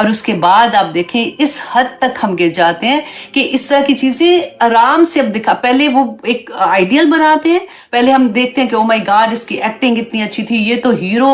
اور اس کے بعد آپ دیکھیں اس حد تک ہم گر جاتے ہیں کہ اس طرح کی چیزیں آرام سے اب پہلے وہ ایک آئیڈیل بناتے ہیں، پہلے ہم دیکھتے ہیں کہ او مائی گاڈ اس کی ایکٹنگ اتنی اچھی تھی، یہ تو hero,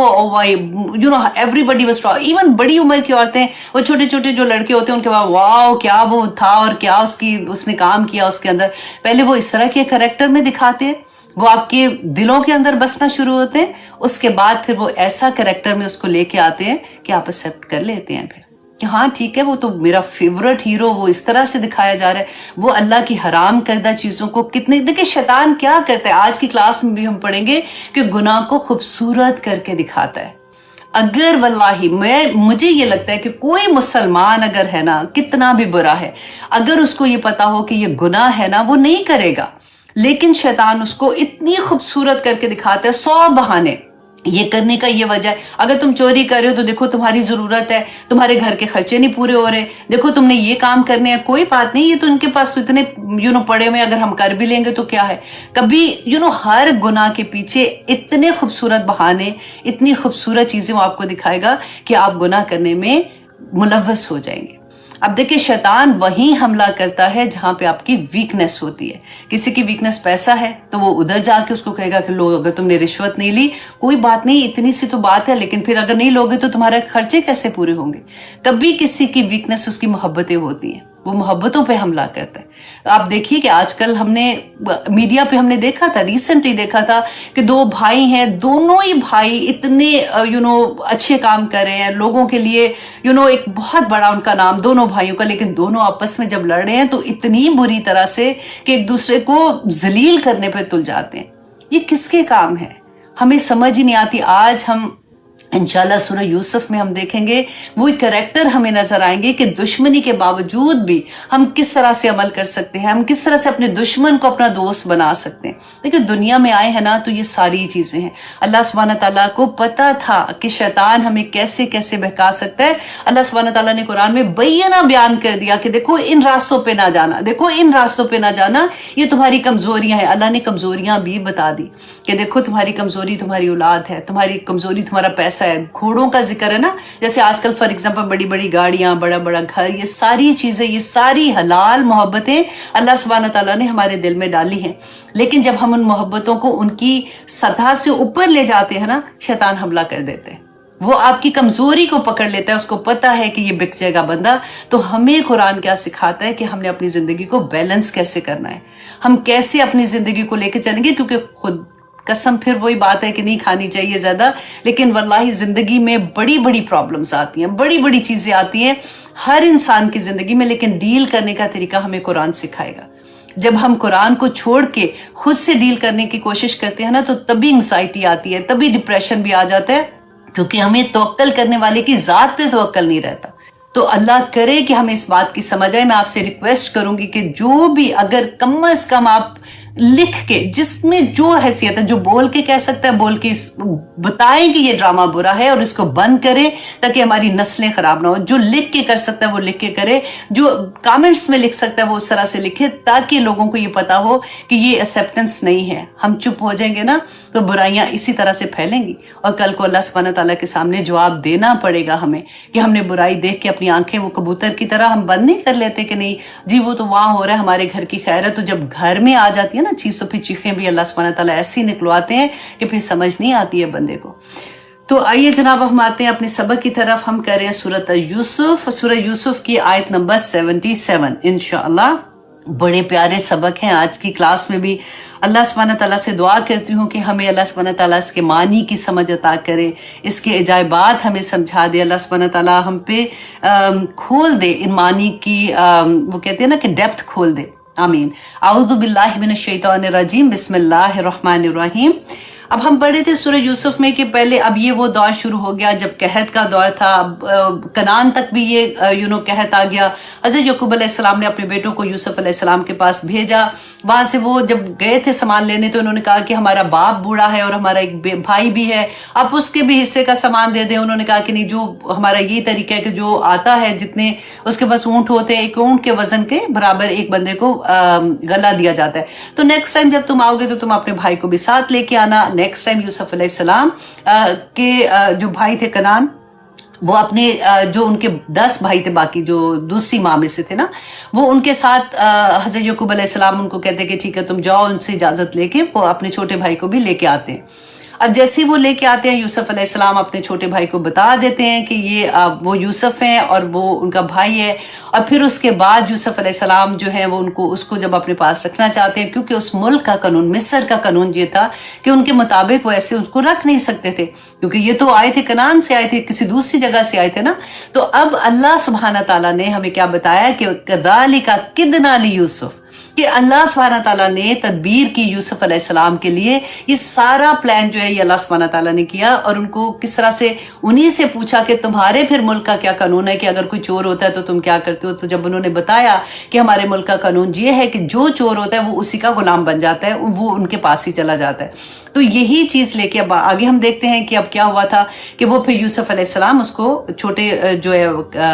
you know everybody was strong, even بڑی عمر کی عورتیں، وہ چھوٹے چھوٹے جو لڑکے ہوتے ہیں ان کے بعد واو کیا وہ تھا اور کیا اس نے کام کیا اس کے اندر. پہلے وہ اس طرح کے کریکٹر میں دکھاتے ہیں، وہ آپ کے دلوں کے اندر بسنا شروع ہوتے ہیں، اس کے بعد پھر وہ ایسا کریکٹر میں اس کو لے کے آتے ہیں کہ آپ ایکسیپٹ کر لیتے ہیں پھر کہ ہاں ٹھیک ہے وہ تو میرا فیورٹ ہیرو، وہ اس طرح سے دکھایا جا رہا ہے. وہ اللہ کی حرام کردہ چیزوں کو کتنے، دیکھیں شیطان کیا کرتا ہے، آج کی کلاس میں بھی ہم پڑھیں گے کہ گناہ کو خوبصورت کر کے دکھاتا ہے. اگر واللہ مجھے یہ لگتا ہے کہ کوئی مسلمان اگر ہے نا کتنا بھی برا ہے، اگر اس کو یہ پتا ہو کہ یہ گناہ ہے نا وہ نہیں کرے گا، لیکن شیطان اس کو اتنی خوبصورت کر کے دکھاتا ہے 100 بہانے. یہ کرنے کا یہ وجہ ہے، اگر تم چوری کر رہے ہو تو دیکھو تمہاری ضرورت ہے، تمہارے گھر کے خرچے نہیں پورے ہو رہے، دیکھو تم نے یہ کام کرنے ہیں، کوئی بات نہیں، یہ تو ان کے پاس تو اتنے پڑے ہوئے، اگر ہم کر بھی لیں گے تو کیا ہے. کبھی ہر گناہ کے پیچھے اتنے خوبصورت بہانے، اتنی خوبصورت چیزیں وہ آپ کو دکھائے گا کہ آپ گناہ کرنے میں ملوث ہو جائیں گے. اب دیکھیں شیطان وہیں حملہ کرتا ہے جہاں پہ آپ کی ویکنس ہوتی ہے. کسی کی ویکنس پیسہ ہے تو وہ ادھر جا کے اس کو کہے گا کہ لو، اگر تم نے رشوت نہیں لی کوئی بات نہیں، اتنی سی تو بات ہے، لیکن پھر اگر نہیں لوگے تو تمہارے خرچے کیسے پورے ہوں گے. کبھی کسی کی ویکنس اس کی محبتیں ہوتی ہیں، وہ محبتوں پہ حملہ کرتا ہے. آپ دیکھیے کہ آج کل ہم نے میڈیا پہ ہم نے دیکھا تھا، ریسنٹلی دیکھا تھا کہ 2 بھائی ہیں، دونوں ہی بھائی اتنے اچھے کام کر رہے ہیں لوگوں کے لیے، ایک بہت بڑا ان کا نام دونوں بھائیوں کا، لیکن دونوں آپس میں جب لڑ رہے ہیں تو اتنی بری طرح سے کہ ایک دوسرے کو ذلیل کرنے پہ تل جاتے ہیں. یہ کس کے کام ہے ہمیں سمجھ ہی نہیں آتی. آج ہم انشاءاللہ سورہ یوسف میں ہم دیکھیں گے وہی کریکٹر ہمیں نظر آئیں گے کہ دشمنی کے باوجود بھی ہم کس طرح سے عمل کر سکتے ہیں، ہم کس طرح سے اپنے دشمن کو اپنا دوست بنا سکتے ہیں. دیکھیں دنیا میں آئے ہیں نا تو یہ ساری چیزیں ہیں. اللہ سبحانہ تعالیٰ کو پتا تھا کہ شیطان ہمیں کیسے کیسے بہکا سکتا ہے. اللہ سبحانہ تعالیٰ نے قرآن میں بینہ بیان کر دیا کہ دیکھو ان راستوں پہ نہ جانا، دیکھو ان راستوں پہ نہ جانا، یہ تمہاری کمزوریاں ہیں. اللہ نے کمزوریاں بھی بتا دی کہ دیکھو تمہاری کمزوری تمہاری اولاد ہے، تمہاری کمزوری تمہارا پیسہ ہے. گھوڑوں کا ذکر ہے نا، جیسے آج کل فار ایگزامپل بڑی بڑی گاڑیاں، بڑا بڑا گھر، یہ ساری چیزیں، یہ ساری حلال محبتیں اللہ سبحانہ تعالیٰ نے ہمارے دل میں ڈالی ہیں. لیکن جب ہم ان محبتوں کو ان کی سطح سے اوپر لے جاتے ہیں نا، شیطان حملہ کر دیتے ہیں. وہ آپ کی کمزوری کو پکڑ لیتا ہے، اس کو پتا ہے کہ یہ بک جائے گا بندہ. تو ہمیں قرآن کیا سکھاتا ہے کہ ہم نے اپنی زندگی کو بیلنس کیسے کرنا ہے، ہم کیسے اپنی زندگی کو لے کے چلیں گے. کیونکہ خود قسم پھر وہی بات ہے کہ نہیں کھانی چاہیے زیادہ، لیکن واللہ زندگی میں بڑی بڑی پرابلمز آتی ہیں، بڑی بڑی چیزیں آتی ہیں ہر انسان کی زندگی میں، لیکن ڈیل کرنے کا طریقہ ہمیں قرآن سکھائے گا. جب ہم قرآن کو چھوڑ کے خود سے ڈیل کرنے کی کوشش کرتے ہیں نا تو تبھی انگزائٹی آتی ہے، تبھی ڈپریشن بھی آ جاتا ہے، کیونکہ ہمیں توکل کرنے والے کی ذات پہ توکل نہیں رہتا. تو اللہ کرے کہ ہمیں اس بات کی سمجھ آئے. میں آپ سے ریکویسٹ کروں گی کہ جو بھی اگر کم از کم آپ لکھ کے، جس میں جو حیثیت ہے، جو بول کے کہہ سکتا ہے بول کے بتائیں کہ یہ ڈرامہ برا ہے اور اس کو بند کریں تاکہ ہماری نسلیں خراب نہ ہو. جو لکھ کے کر سکتا ہے وہ لکھ کے کرے، جو کامنٹس میں لکھ سکتا ہے وہ اس طرح سے لکھے تاکہ لوگوں کو یہ پتا ہو کہ یہ ایکسیپٹنس نہیں ہے. ہم چپ ہو جائیں گے نا تو برائیاں اسی طرح سے پھیلیں گی اور کل کو اللہ سبحانہ تعالیٰ کے سامنے جواب دینا پڑے گا ہمیں کہ ہم نے برائی دیکھ کے اپنی آنکھیں وہ کبوتر کی طرح ہم بند نہیں کر لیتے کہ نہیں جی وہ تو وہاں ہو رہا ہے ہمارے گھر کی خیر ہے. تو جب گھر میں آ جاتی ہے نا چیز تو پھر چیخیں بھی اللہ سبحانہ تعالیٰ ایسی نکلواتے ہیں کہ پھر سمجھ نہیں آتی ہے بندے کو. تو آئیے جناب ہم آتے ہیں اپنے سبق کی طرف. ہم کر رہے ہیں سورۃ یوسف، سورہ یوسف کی آیت نمبر 77 انشاءاللہ. بڑے پیارے سبق ہیں آج کی کلاس میں بھی. اللہ سبحانہ تعالیٰ سے دعا کرتی ہوں کہ ہمیں اللہ سبحانہ تعالیٰ اس کے معنی کی سمجھ عطا کرے، اس کے عجائبات ہمیں سمجھا دے. اللہ سبحانہ تعالیٰ ہم پہ کھول دے ان معنی کی، وہ کہتے ہیں نا کہ ڈیپتھ کھول دے. آمین. اعوذ باللہ من الشیطان الرجیم، بسم اللہ الرحمن الرحیم. اب ہم پڑھے تھے سورہ یوسف میں کہ پہلے اب یہ وہ دور شروع ہو گیا جب قحط کا دور تھا. اب کنعان تک بھی یہ قحط آ گیا. حضرت یعقوب علیہ السلام نے اپنے بیٹوں کو یوسف علیہ السلام کے پاس بھیجا. وہاں سے وہ جب گئے تھے سامان لینے تو انہوں نے کہا کہ ہمارا باپ بوڑھا ہے اور ہمارا ایک بھائی بھی ہے، آپ اس کے بھی حصے کا سامان دے دیں. انہوں نے کہا کہ نہیں، جو ہمارا یہ طریقہ ہے کہ جو آتا ہے جتنے اس کے پاس اونٹ ہوتے ہیں ایک اونٹ کے وزن کے برابر ایک بندے کو غلہ دیا جاتا ہے. تو نیکسٹ ٹائم جب تم آؤ گے تو تم اپنے بھائی کو بھی ساتھ لے کے آنا. نیکسٹ ٹائم یوسف علیہ السلام کے جو بھائی تھے کنعان، وہ اپنے جو ان کے 10 بھائی تھے باقی جو دوسری ماں میں سے تھے نا، وہ ان کے ساتھ حضرت یعقوب علیہ السلام ان کو کہتے ہیں کہ ٹھیک ہے تم جاؤ، ان سے اجازت لے کے وہ اپنے چھوٹے بھائی کو بھی لے کے آتے ہیں۔ اب جیسے ہی وہ لے کے آتے ہیں، یوسف علیہ السلام اپنے چھوٹے بھائی کو بتا دیتے ہیں کہ یہ وہ یوسف ہیں اور وہ ان کا بھائی ہے، اور پھر اس کے بعد یوسف علیہ السلام جو ہے وہ اس کو جب اپنے پاس رکھنا چاہتے ہیں، کیونکہ اس ملک کا قانون، مصر کا قانون یہ تھا کہ ان کے مطابق وہ ایسے اس کو رکھ نہیں سکتے تھے، کیونکہ یہ تو آئے تھے کنعان سے آئے تھے، کسی دوسری جگہ سے آئے تھے نا۔ تو اب اللہ سبحانہ تعالیٰ نے ہمیں کیا بتایا کہ کذالک کدنا لیوسف، کہ اللہ سبحانہ تعالیٰ نے تدبیر کی یوسف علیہ السلام کے لیے، یہ سارا پلان جو ہے یہ اللہ سبحانہ تعالیٰ نے کیا، اور ان کو کس طرح سے انہی سے پوچھا کہ تمہارے پھر ملک کا کیا قانون ہے، کہ اگر کوئی چور ہوتا ہے تو تم کیا کرتے ہو؟ تو جب انہوں نے بتایا کہ ہمارے ملک کا قانون یہ ہے کہ جو چور ہوتا ہے وہ اسی کا غلام بن جاتا ہے، وہ ان کے پاس ہی چلا جاتا ہے۔ تو یہی چیز لے کے اب آگے ہم دیکھتے ہیں کہ اب کیا ہوا تھا کہ وہ پھر یوسف علیہ السلام اس کو چھوٹے جو ہے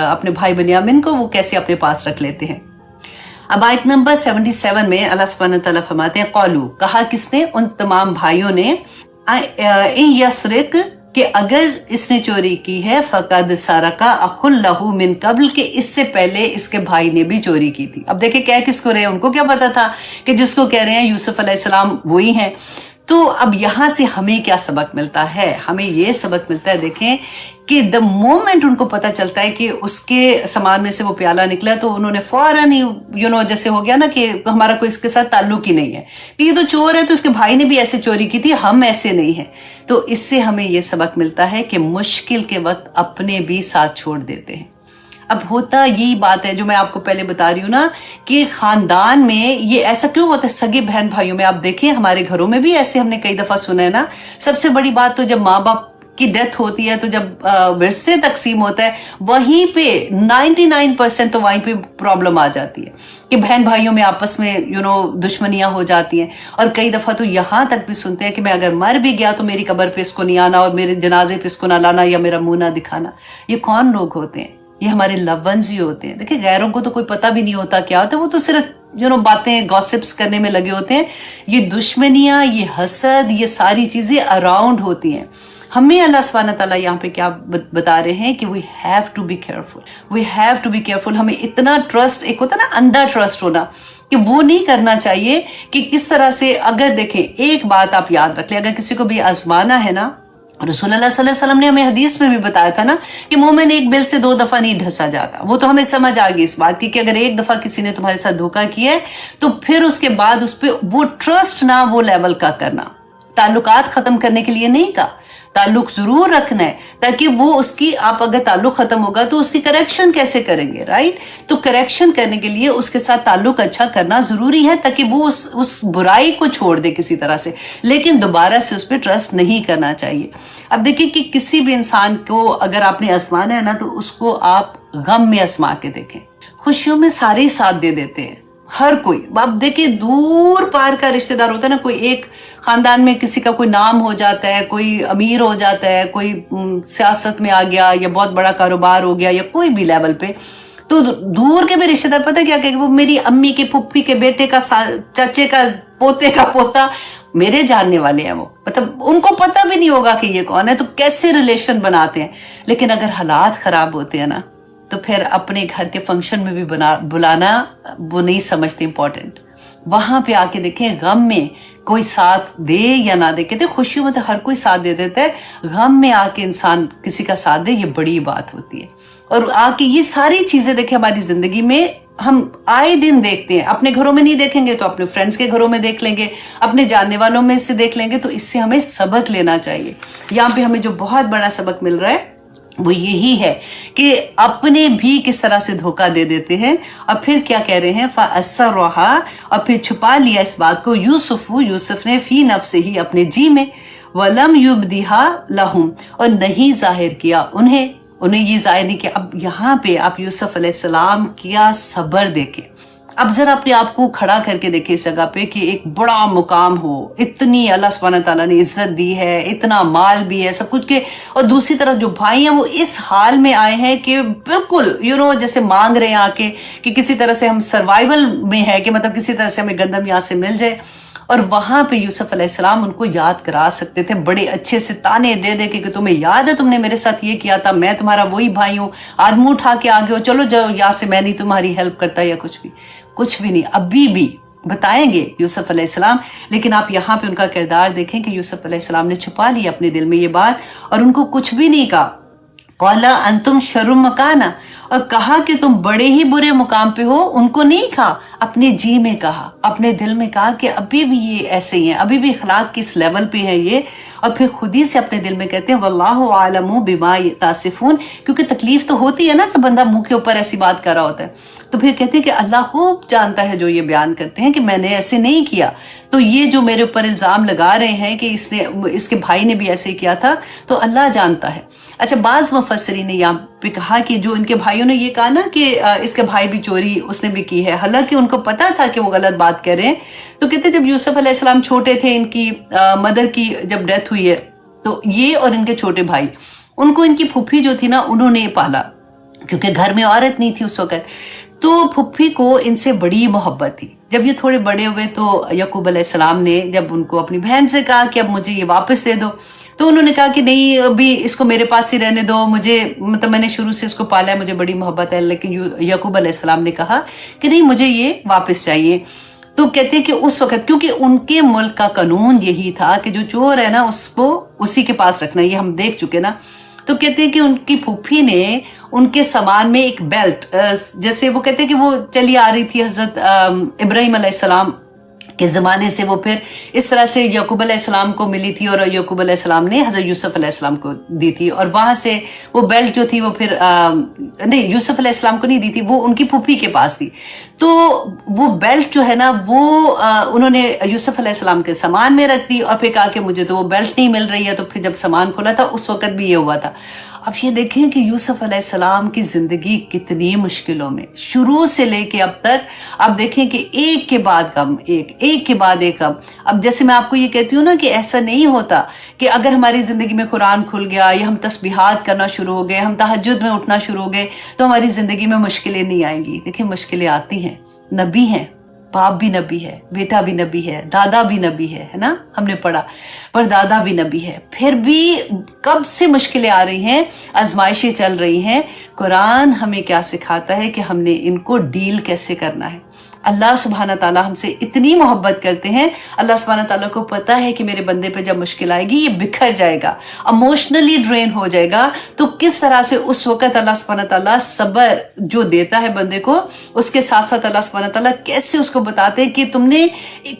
اپنے بھائی بنیامین کو وہ کیسے اپنے پاس رکھ لیتے ہیں۔ اب آیت نمبر 77 میں اللہ سبحانہ تعالیٰ فرماتے ہیں قالو، کہا کس نے؟ ان تمام بھائیوں نے، ان یسرق، کہ اگر اس نے چوری کی ہے، فقد سرق اخ لہ من قبل، کہ اس سے پہلے اس کے بھائی نے بھی چوری کی تھی۔ اب دیکھیں کہہ کس کو رہے ہیں، ان کو کیا پتا تھا کہ جس کو کہہ رہے ہیں یوسف علیہ السلام وہی ہیں۔ تو اب یہاں سے ہمیں کیا سبق ملتا ہے؟ ہمیں یہ سبق ملتا ہے، دیکھیں کہ دا مومنٹ ان کو پتہ چلتا ہے کہ اس کے سامان میں سے وہ پیالہ نکلا، تو انہوں نے فوراً ہی جیسے ہو گیا نا کہ ہمارا کوئی اس کے ساتھ تعلق ہی نہیں ہے، کہ یہ تو چور ہے، تو اس کے بھائی نے بھی ایسے چوری کی تھی، ہم ایسے نہیں ہیں۔ تو اس سے ہمیں یہ سبق ملتا ہے کہ مشکل کے وقت اپنے بھی ساتھ چھوڑ دیتے ہیں۔ اب ہوتا یہی بات ہے جو میں آپ کو پہلے بتا رہی ہوں نا، کہ خاندان میں یہ ایسا کیوں ہوتا ہے؟ سگے بہن بھائیوں میں آپ دیکھیں، ہمارے گھروں میں بھی ایسے ہم نے کئی دفعہ سنا ہے نا۔ سب سے بڑی بات تو جب ماں باپ کی ڈیتھ ہوتی ہے، تو جب ورثے تقسیم ہوتا ہے، وہیں پہ 99% تو وہیں پہ پرابلم آ جاتی ہے کہ بہن بھائیوں میں آپس میں دشمنیاں ہو جاتی ہیں۔ اور کئی دفعہ تو یہاں تک بھی سنتے ہیں کہ میں اگر مر بھی گیا تو میری قبر پہ اس کو نہیں آنا، اور میرے جنازے پہ اس کو نہ لانا، یا میرا منہ نہ دکھانا۔ یہ کون لوگ ہوتے ہیں؟ یہ ہمارے لو ونز ہی ہوتے ہیں۔ دیکھیں غیروں کو تو کوئی پتہ بھی نہیں ہوتا کیا ہوتا ہے، وہ تو صرف باتیں گوسپس کرنے میں لگے ہوتے ہیں۔ یہ دشمنیاں، یہ حسد، یہ ساری چیزیں اراؤنڈ ہوتی ہیں۔ ہمیں اللہ سبحانہ تعالیٰ یہاں پہ کیا بتا رہے ہیں کہ we have to be careful, we have to be careful۔ ہمیں اتنا ٹرسٹ، ایک ہوتا ہے نا اندھا ٹرسٹ ہونا، کہ وہ نہیں کرنا چاہیے کہ کس طرح سے۔ اگر دیکھیں ایک بات آپ یاد رکھ لیں، اگر کسی کو بھی آزمانا ہے نا، رسول اللہ صلی اللہ علیہ وسلم نے ہمیں حدیث میں بھی بتایا تھا نا کہ مومن ایک بل سے 2 دفعہ نہیں ڈھسا جاتا۔ وہ تو ہمیں سمجھ آ گئی اس بات کی کہ اگر ایک دفعہ کسی نے تمہارے ساتھ دھوکہ کیا ہے تو پھر اس کے بعد اس پہ وہ ٹرسٹ نہ وہ لیول کا کرنا۔ تعلقات ختم کرنے کے لیے نہیں کہا، تعلق ضرور رکھنا ہے، تاکہ وہ اس کی، آپ اگر تعلق ختم ہوگا تو اس کی کریکشن کیسے کریں گے، رائٹ؟ تو کریکشن کرنے کے لیے اس کے ساتھ تعلق اچھا کرنا ضروری ہے، تاکہ وہ اس برائی کو چھوڑ دے کسی طرح سے، لیکن دوبارہ سے اس پہ ٹرسٹ نہیں کرنا چاہیے۔ اب دیکھیں کہ کسی بھی انسان کو اگر آپ نے آزمانا ہے نا، تو اس کو آپ غم میں آزما کے دیکھیں۔ خوشیوں میں سارے ساتھ دے دیتے ہیں، ہر کوئی۔ اب دیکھیں دور پار کا رشتہ دار ہوتا ہے نا، کوئی ایک خاندان میں کسی کا کوئی نام ہو جاتا ہے، کوئی امیر ہو جاتا ہے، کوئی سیاست میں آ گیا، یا بہت بڑا کاروبار ہو گیا، یا کوئی بھی لیول پہ، تو دور کے بھی رشتہ دار پتہ کیا کہ وہ میری امی کے پھپھی کے بیٹے کا، چچے کا پوتے کا پوتا، میرے جاننے والے ہیں، وہ مطلب ان کو پتہ بھی نہیں ہوگا کہ یہ کون ہے، تو کیسے ریلیشن بناتے ہیں۔ لیکن اگر حالات خراب ہوتے ہیں نا، تو پھر اپنے گھر کے فنکشن میں بھی بلانا وہ نہیں سمجھتے امپورٹنٹ۔ وہاں پہ آ کے دیکھیں غم میں کوئی ساتھ دے یا نہ دے، کہتے خوشیوں میں تو ہر کوئی ساتھ دے دیتا ہے، غم میں آ کے انسان کسی کا ساتھ دے، یہ بڑی بات ہوتی ہے۔ اور آ کے یہ ساری چیزیں دیکھیں ہماری زندگی میں ہم آئے دن دیکھتے ہیں، اپنے گھروں میں نہیں دیکھیں گے تو اپنے فرینڈس کے گھروں میں دیکھ لیں گے، اپنے جاننے والوں میں سے دیکھ لیں گے، تو اس سے ہمیں سبق لینا چاہیے۔ یہاں پہ ہمیں جو بہت بڑا سبق مل رہا ہے وہ یہی ہے کہ اپنے بھی کس طرح سے دھوکہ دے دیتے ہیں۔ اور پھر کیا کہہ رہے ہیں؟ فَأَسَرَّهَا، اور پھر چھپا لیا اس بات کو، یوسف نے فی نفسہ، اپنے جی میں، وَلَمْ يُبْدِهَا لَهُمْ، اور نہیں ظاہر کیا انہیں یہ ظاہر نہیں کیا۔ اب یہاں پہ آپ یوسف علیہ السلام کیا صبر دیکھیں۔ اب ذرا اپنے آپ کو کھڑا کر کے دیکھیں اس جگہ پہ کہ ایک بڑا مقام ہو، اتنی اللہ سبحانہ تعالیٰ نے عزت دی ہے، اتنا مال بھی ہے، سب کچھ کے، اور دوسری طرف جو بھائی ہیں وہ اس حال میں آئے ہیں کہ بالکل جیسے مانگ رہے ہیں آ کے کہ کسی طرح سے ہم سروائیول میں ہے، کہ مطلب کسی طرح سے ہمیں گندم یہاں سے مل جائے۔ اور وہاں پہ یوسف علیہ السلام ان کو یاد کرا سکتے تھے بڑے اچھے سے، تانے دے دے کے کہ تمہیں یاد ہے تم نے میرے ساتھ یہ کیا تھا، میں تمہارا وہی بھائی ہوں، آج منہ اٹھا کے آگے ہو، چلو جاؤ یہاں سے، میں نہیں تمہاری ہیلپ کرتا، یا کچھ بھی نہیں. ابھی بھی بتائیں گے یوسف علیہ السلام، لیکن آپ یہاں پہ ان کا کردار دیکھیں کہ یوسف علیہ السلام نے چھپا لی اپنے دل میں یہ بات، اور ان کو کچھ بھی نہیں کہا. قَالَ أَنْتُمْ شَرٌّ مَكَانًا، اور کہا کہ تم بڑے ہی برے مقام پہ ہو. ان کو نہیں کہا، اپنے جی میں کہا، اپنے دل میں کہا کہ ابھی بھی یہ ایسے ہی ہیں، ابھی بھی اخلاق کس لیول پہ ہے یہ. اور پھر خود ہی سے اپنے دل میں کہتے ہیں وَاللَّهُ أَعْلَمُ بِمَا تَصِفُونَ، کیونکہ تکلیف تو ہوتی ہے نا جب بندہ منہ کے اوپر ایسی بات کر رہا ہوتا ہے. تو پھر کہتے ہیں کہ اللہ خوب جانتا ہے جو یہ بیان کرتے ہیں کہ میں نے ایسے نہیں کیا. تو یہ جو میرے اوپر الزام لگا رہے ہیں کہ اس کے بھائی نے بھی ایسے کیا تھا، تو اللہ جانتا ہے. اچھا، بعض مفسرین نے یہاں پہ کہا کہ جو ان کے بھائیوں نے یہ کہا نا کہ اس کے بھائی بھی چوری اس نے بھی کی ہے، حالانکہ ان کو پتا تھا کہ وہ غلط بات کر رہے ہیں. تو کہتے جب یوسف علیہ السلام چھوٹے تھے، ان کی مدر کی جب ڈیتھ ہوئی ہے، تو یہ اور ان کے چھوٹے بھائی، ان کو ان کی پھوپھی جو تھی نا انہوں نے پالا، کیونکہ گھر میں عورت نہیں تھی اس وقت. تو پھوپھی کو ان سے بڑی محبت تھی. جب یہ تھوڑے بڑے ہوئے تو یعقوب علیہ السلام نے جب ان کو اپنی بہن سے کہا کہ اب مجھے یہ واپس دے دو، تو انہوں نے کہا کہ نہیں، ابھی اس کو میرے پاس ہی رہنے دو، مجھے مطلب میں نے شروع سے اس کو پالا ہے، مجھے بڑی محبت ہے. لیکن یعقوب علیہ السلام نے کہا کہ نہیں، مجھے یہ واپس چاہیے. تو کہتے ہیں کہ اس وقت کیونکہ ان کے ملک کا قانون یہی تھا کہ جو چور ہے نا اس کو اسی کے پاس رکھنا، یہ ہم دیکھ چکے نا. تو کہتے ہیں کہ ان کی پھوپھی نے ان کے سامان میں ایک بیلٹ، جیسے وہ کہتے ہیں کہ وہ چلی آ رہی تھی حضرت ابراہیم علیہ السلام کے زمانے سے، وہ پھر اس طرح سے یعقوب علیہ السلام کو ملی تھی، اور یعقوب علیہ السلام نے حضرت یوسف علیہ السلام کو دی تھی. اور وہاں سے وہ بیلٹ جو تھی وہ پھر نہیں، یوسف علیہ السلام کو نہیں دی تھی، وہ ان کی پھوپھی کے پاس تھی. تو وہ بیلٹ جو ہے نا وہ انہوں نے یوسف علیہ السلام کے سامان میں رکھ دی، اور پھر کہا کہ مجھے تو وہ بیلٹ نہیں مل رہی ہے. تو پھر جب سامان کھولا تھا اس وقت بھی یہ ہوا تھا. اب یہ دیکھیں کہ یوسف علیہ السلام کی زندگی کتنی مشکلوں میں، شروع سے لے کے اب تک. اب دیکھیں کہ ایک کے بعد غم، ایک کے بعد ایک غم. اب جیسے میں آپ کو یہ کہتی ہوں نا کہ ایسا نہیں ہوتا کہ اگر ہماری زندگی میں قرآن کھل گیا یا ہم تسبیحات کرنا شروع ہو گئے، ہم تہجد میں اٹھنا شروع ہو گئے، تو ہماری زندگی میں مشکلیں نہیں آئیں گی. دیکھیں مشکلیں آتی ہیں، نبی ہیں، باپ بھی نبی ہے، بیٹا بھی نبی ہے، دادا بھی نبی ہے نا، ہم نے پڑھا، پر دادا بھی نبی ہے. پھر بھی کب سے مشکلیں آ رہی ہیں، آزمائشیں چل رہی ہیں. قرآن ہمیں کیا سکھاتا ہے کہ ہم نے ان کو ڈیل کیسے کرنا ہے. اللہ سبحانہ تعالیٰ ہم سے اتنی محبت کرتے ہیں. اللہ سبحانہ تعالیٰ کو پتا ہے کہ میرے بندے پہ جب مشکل آئے گی یہ بکھر جائے گا، ایموشنلی ڈرین ہو جائے گا. تو کس طرح سے اس وقت اللہ سبحانہ تعالیٰ صبر جو دیتا ہے بندے کو، اس کے ساتھ ساتھ اللہ سبحانہ تعالیٰ کیسے اس کو بتاتے ہیں کہ تم نے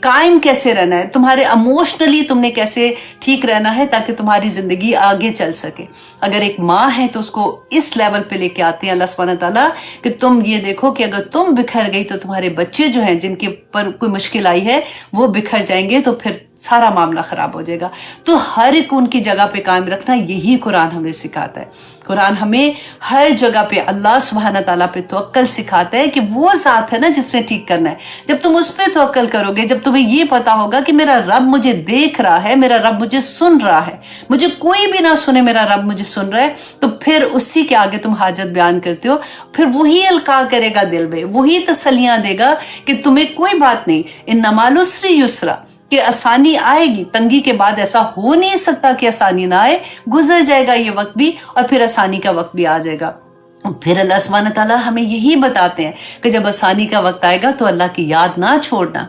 قائم کیسے رہنا ہے، تمہارے ایموشنلی تم نے کیسے ٹھیک رہنا ہے تاکہ تمہاری زندگی آگے چل سکے. اگر ایک ماں ہے تو اس کو اس لیول پہ لے کے آتے ہیں اللہ سبحانہ تعالیٰ کہ تم یہ دیکھو کہ اگر تم بکھر گئی تو تمہارے بچے جو ہیں جن کے پر کوئی مشکل آئی ہے وہ بکھر جائیں گے، تو پھر سارا معاملہ خراب ہو جائے گا. تو ہر ایک ان کی جگہ پہ قائم رکھنا، یہی قرآن ہمیں سکھاتا ہے. قرآن ہمیں ہر جگہ پہ اللہ سبحانہ تعالیٰ پہ توکل سکھاتا ہے کہ وہ ذات ہے نا جس نے ٹھیک کرنا ہے. جب تم اس پہ توکل کرو گے، جب تمہیں یہ پتا ہوگا کہ میرا رب مجھے دیکھ رہا ہے، میرا رب مجھے سن رہا ہے، مجھے کوئی بھی نہ سنے، میرا رب مجھے سن رہا ہے، تو پھر اسی کے آگے تم حاجت بیان کرتے ہو. پھر وہی القاء کرے گا دل میں، وہی تسلیاں دے گا کہ تمہیں کوئی بات نہیں، انما العسر یسرا، کہ آسانی آئے گی. تنگی کے بعد ایسا ہو نہیں سکتا کہ آسانی نہ آئے، گزر جائے گا یہ وقت بھی اور پھر آسانی کا وقت بھی آ جائے گا. پھر اللہ سبحانہ تعالیٰ ہمیں یہی بتاتے ہیں کہ جب آسانی کا وقت آئے گا تو اللہ کی یاد نہ چھوڑنا،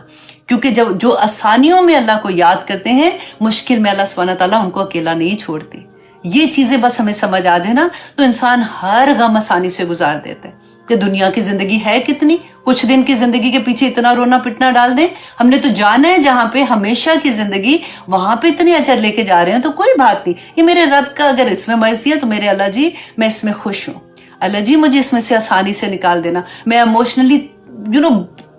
کیونکہ جب جو آسانیوں میں اللہ کو یاد کرتے ہیں، مشکل میں اللہ سبحانہ تعالیٰ ان کو اکیلا نہیں چھوڑتے. یہ چیزیں بس ہمیں سمجھ آ جائے نا تو انسان ہر غم آسانی سے گزار دیتا ہے. کہ دنیا کی زندگی ہے کتنی، کچھ دن کی زندگی کے پیچھے اتنا رونا پٹنا ڈال دیں. ہم نے تو جانا ہے جہاں پہ ہمیشہ کی زندگی، وہاں پہ اتنے اجر لے کے جا رہے ہیں، تو کوئی بات نہیں، یہ میرے رب کا اگر اس میں مرضی ہے تو میرے اللہ جی میں اس میں خوش ہوں، اللہ جی مجھے اس میں سے آسانی سے نکال دینا. میں ایموشنلی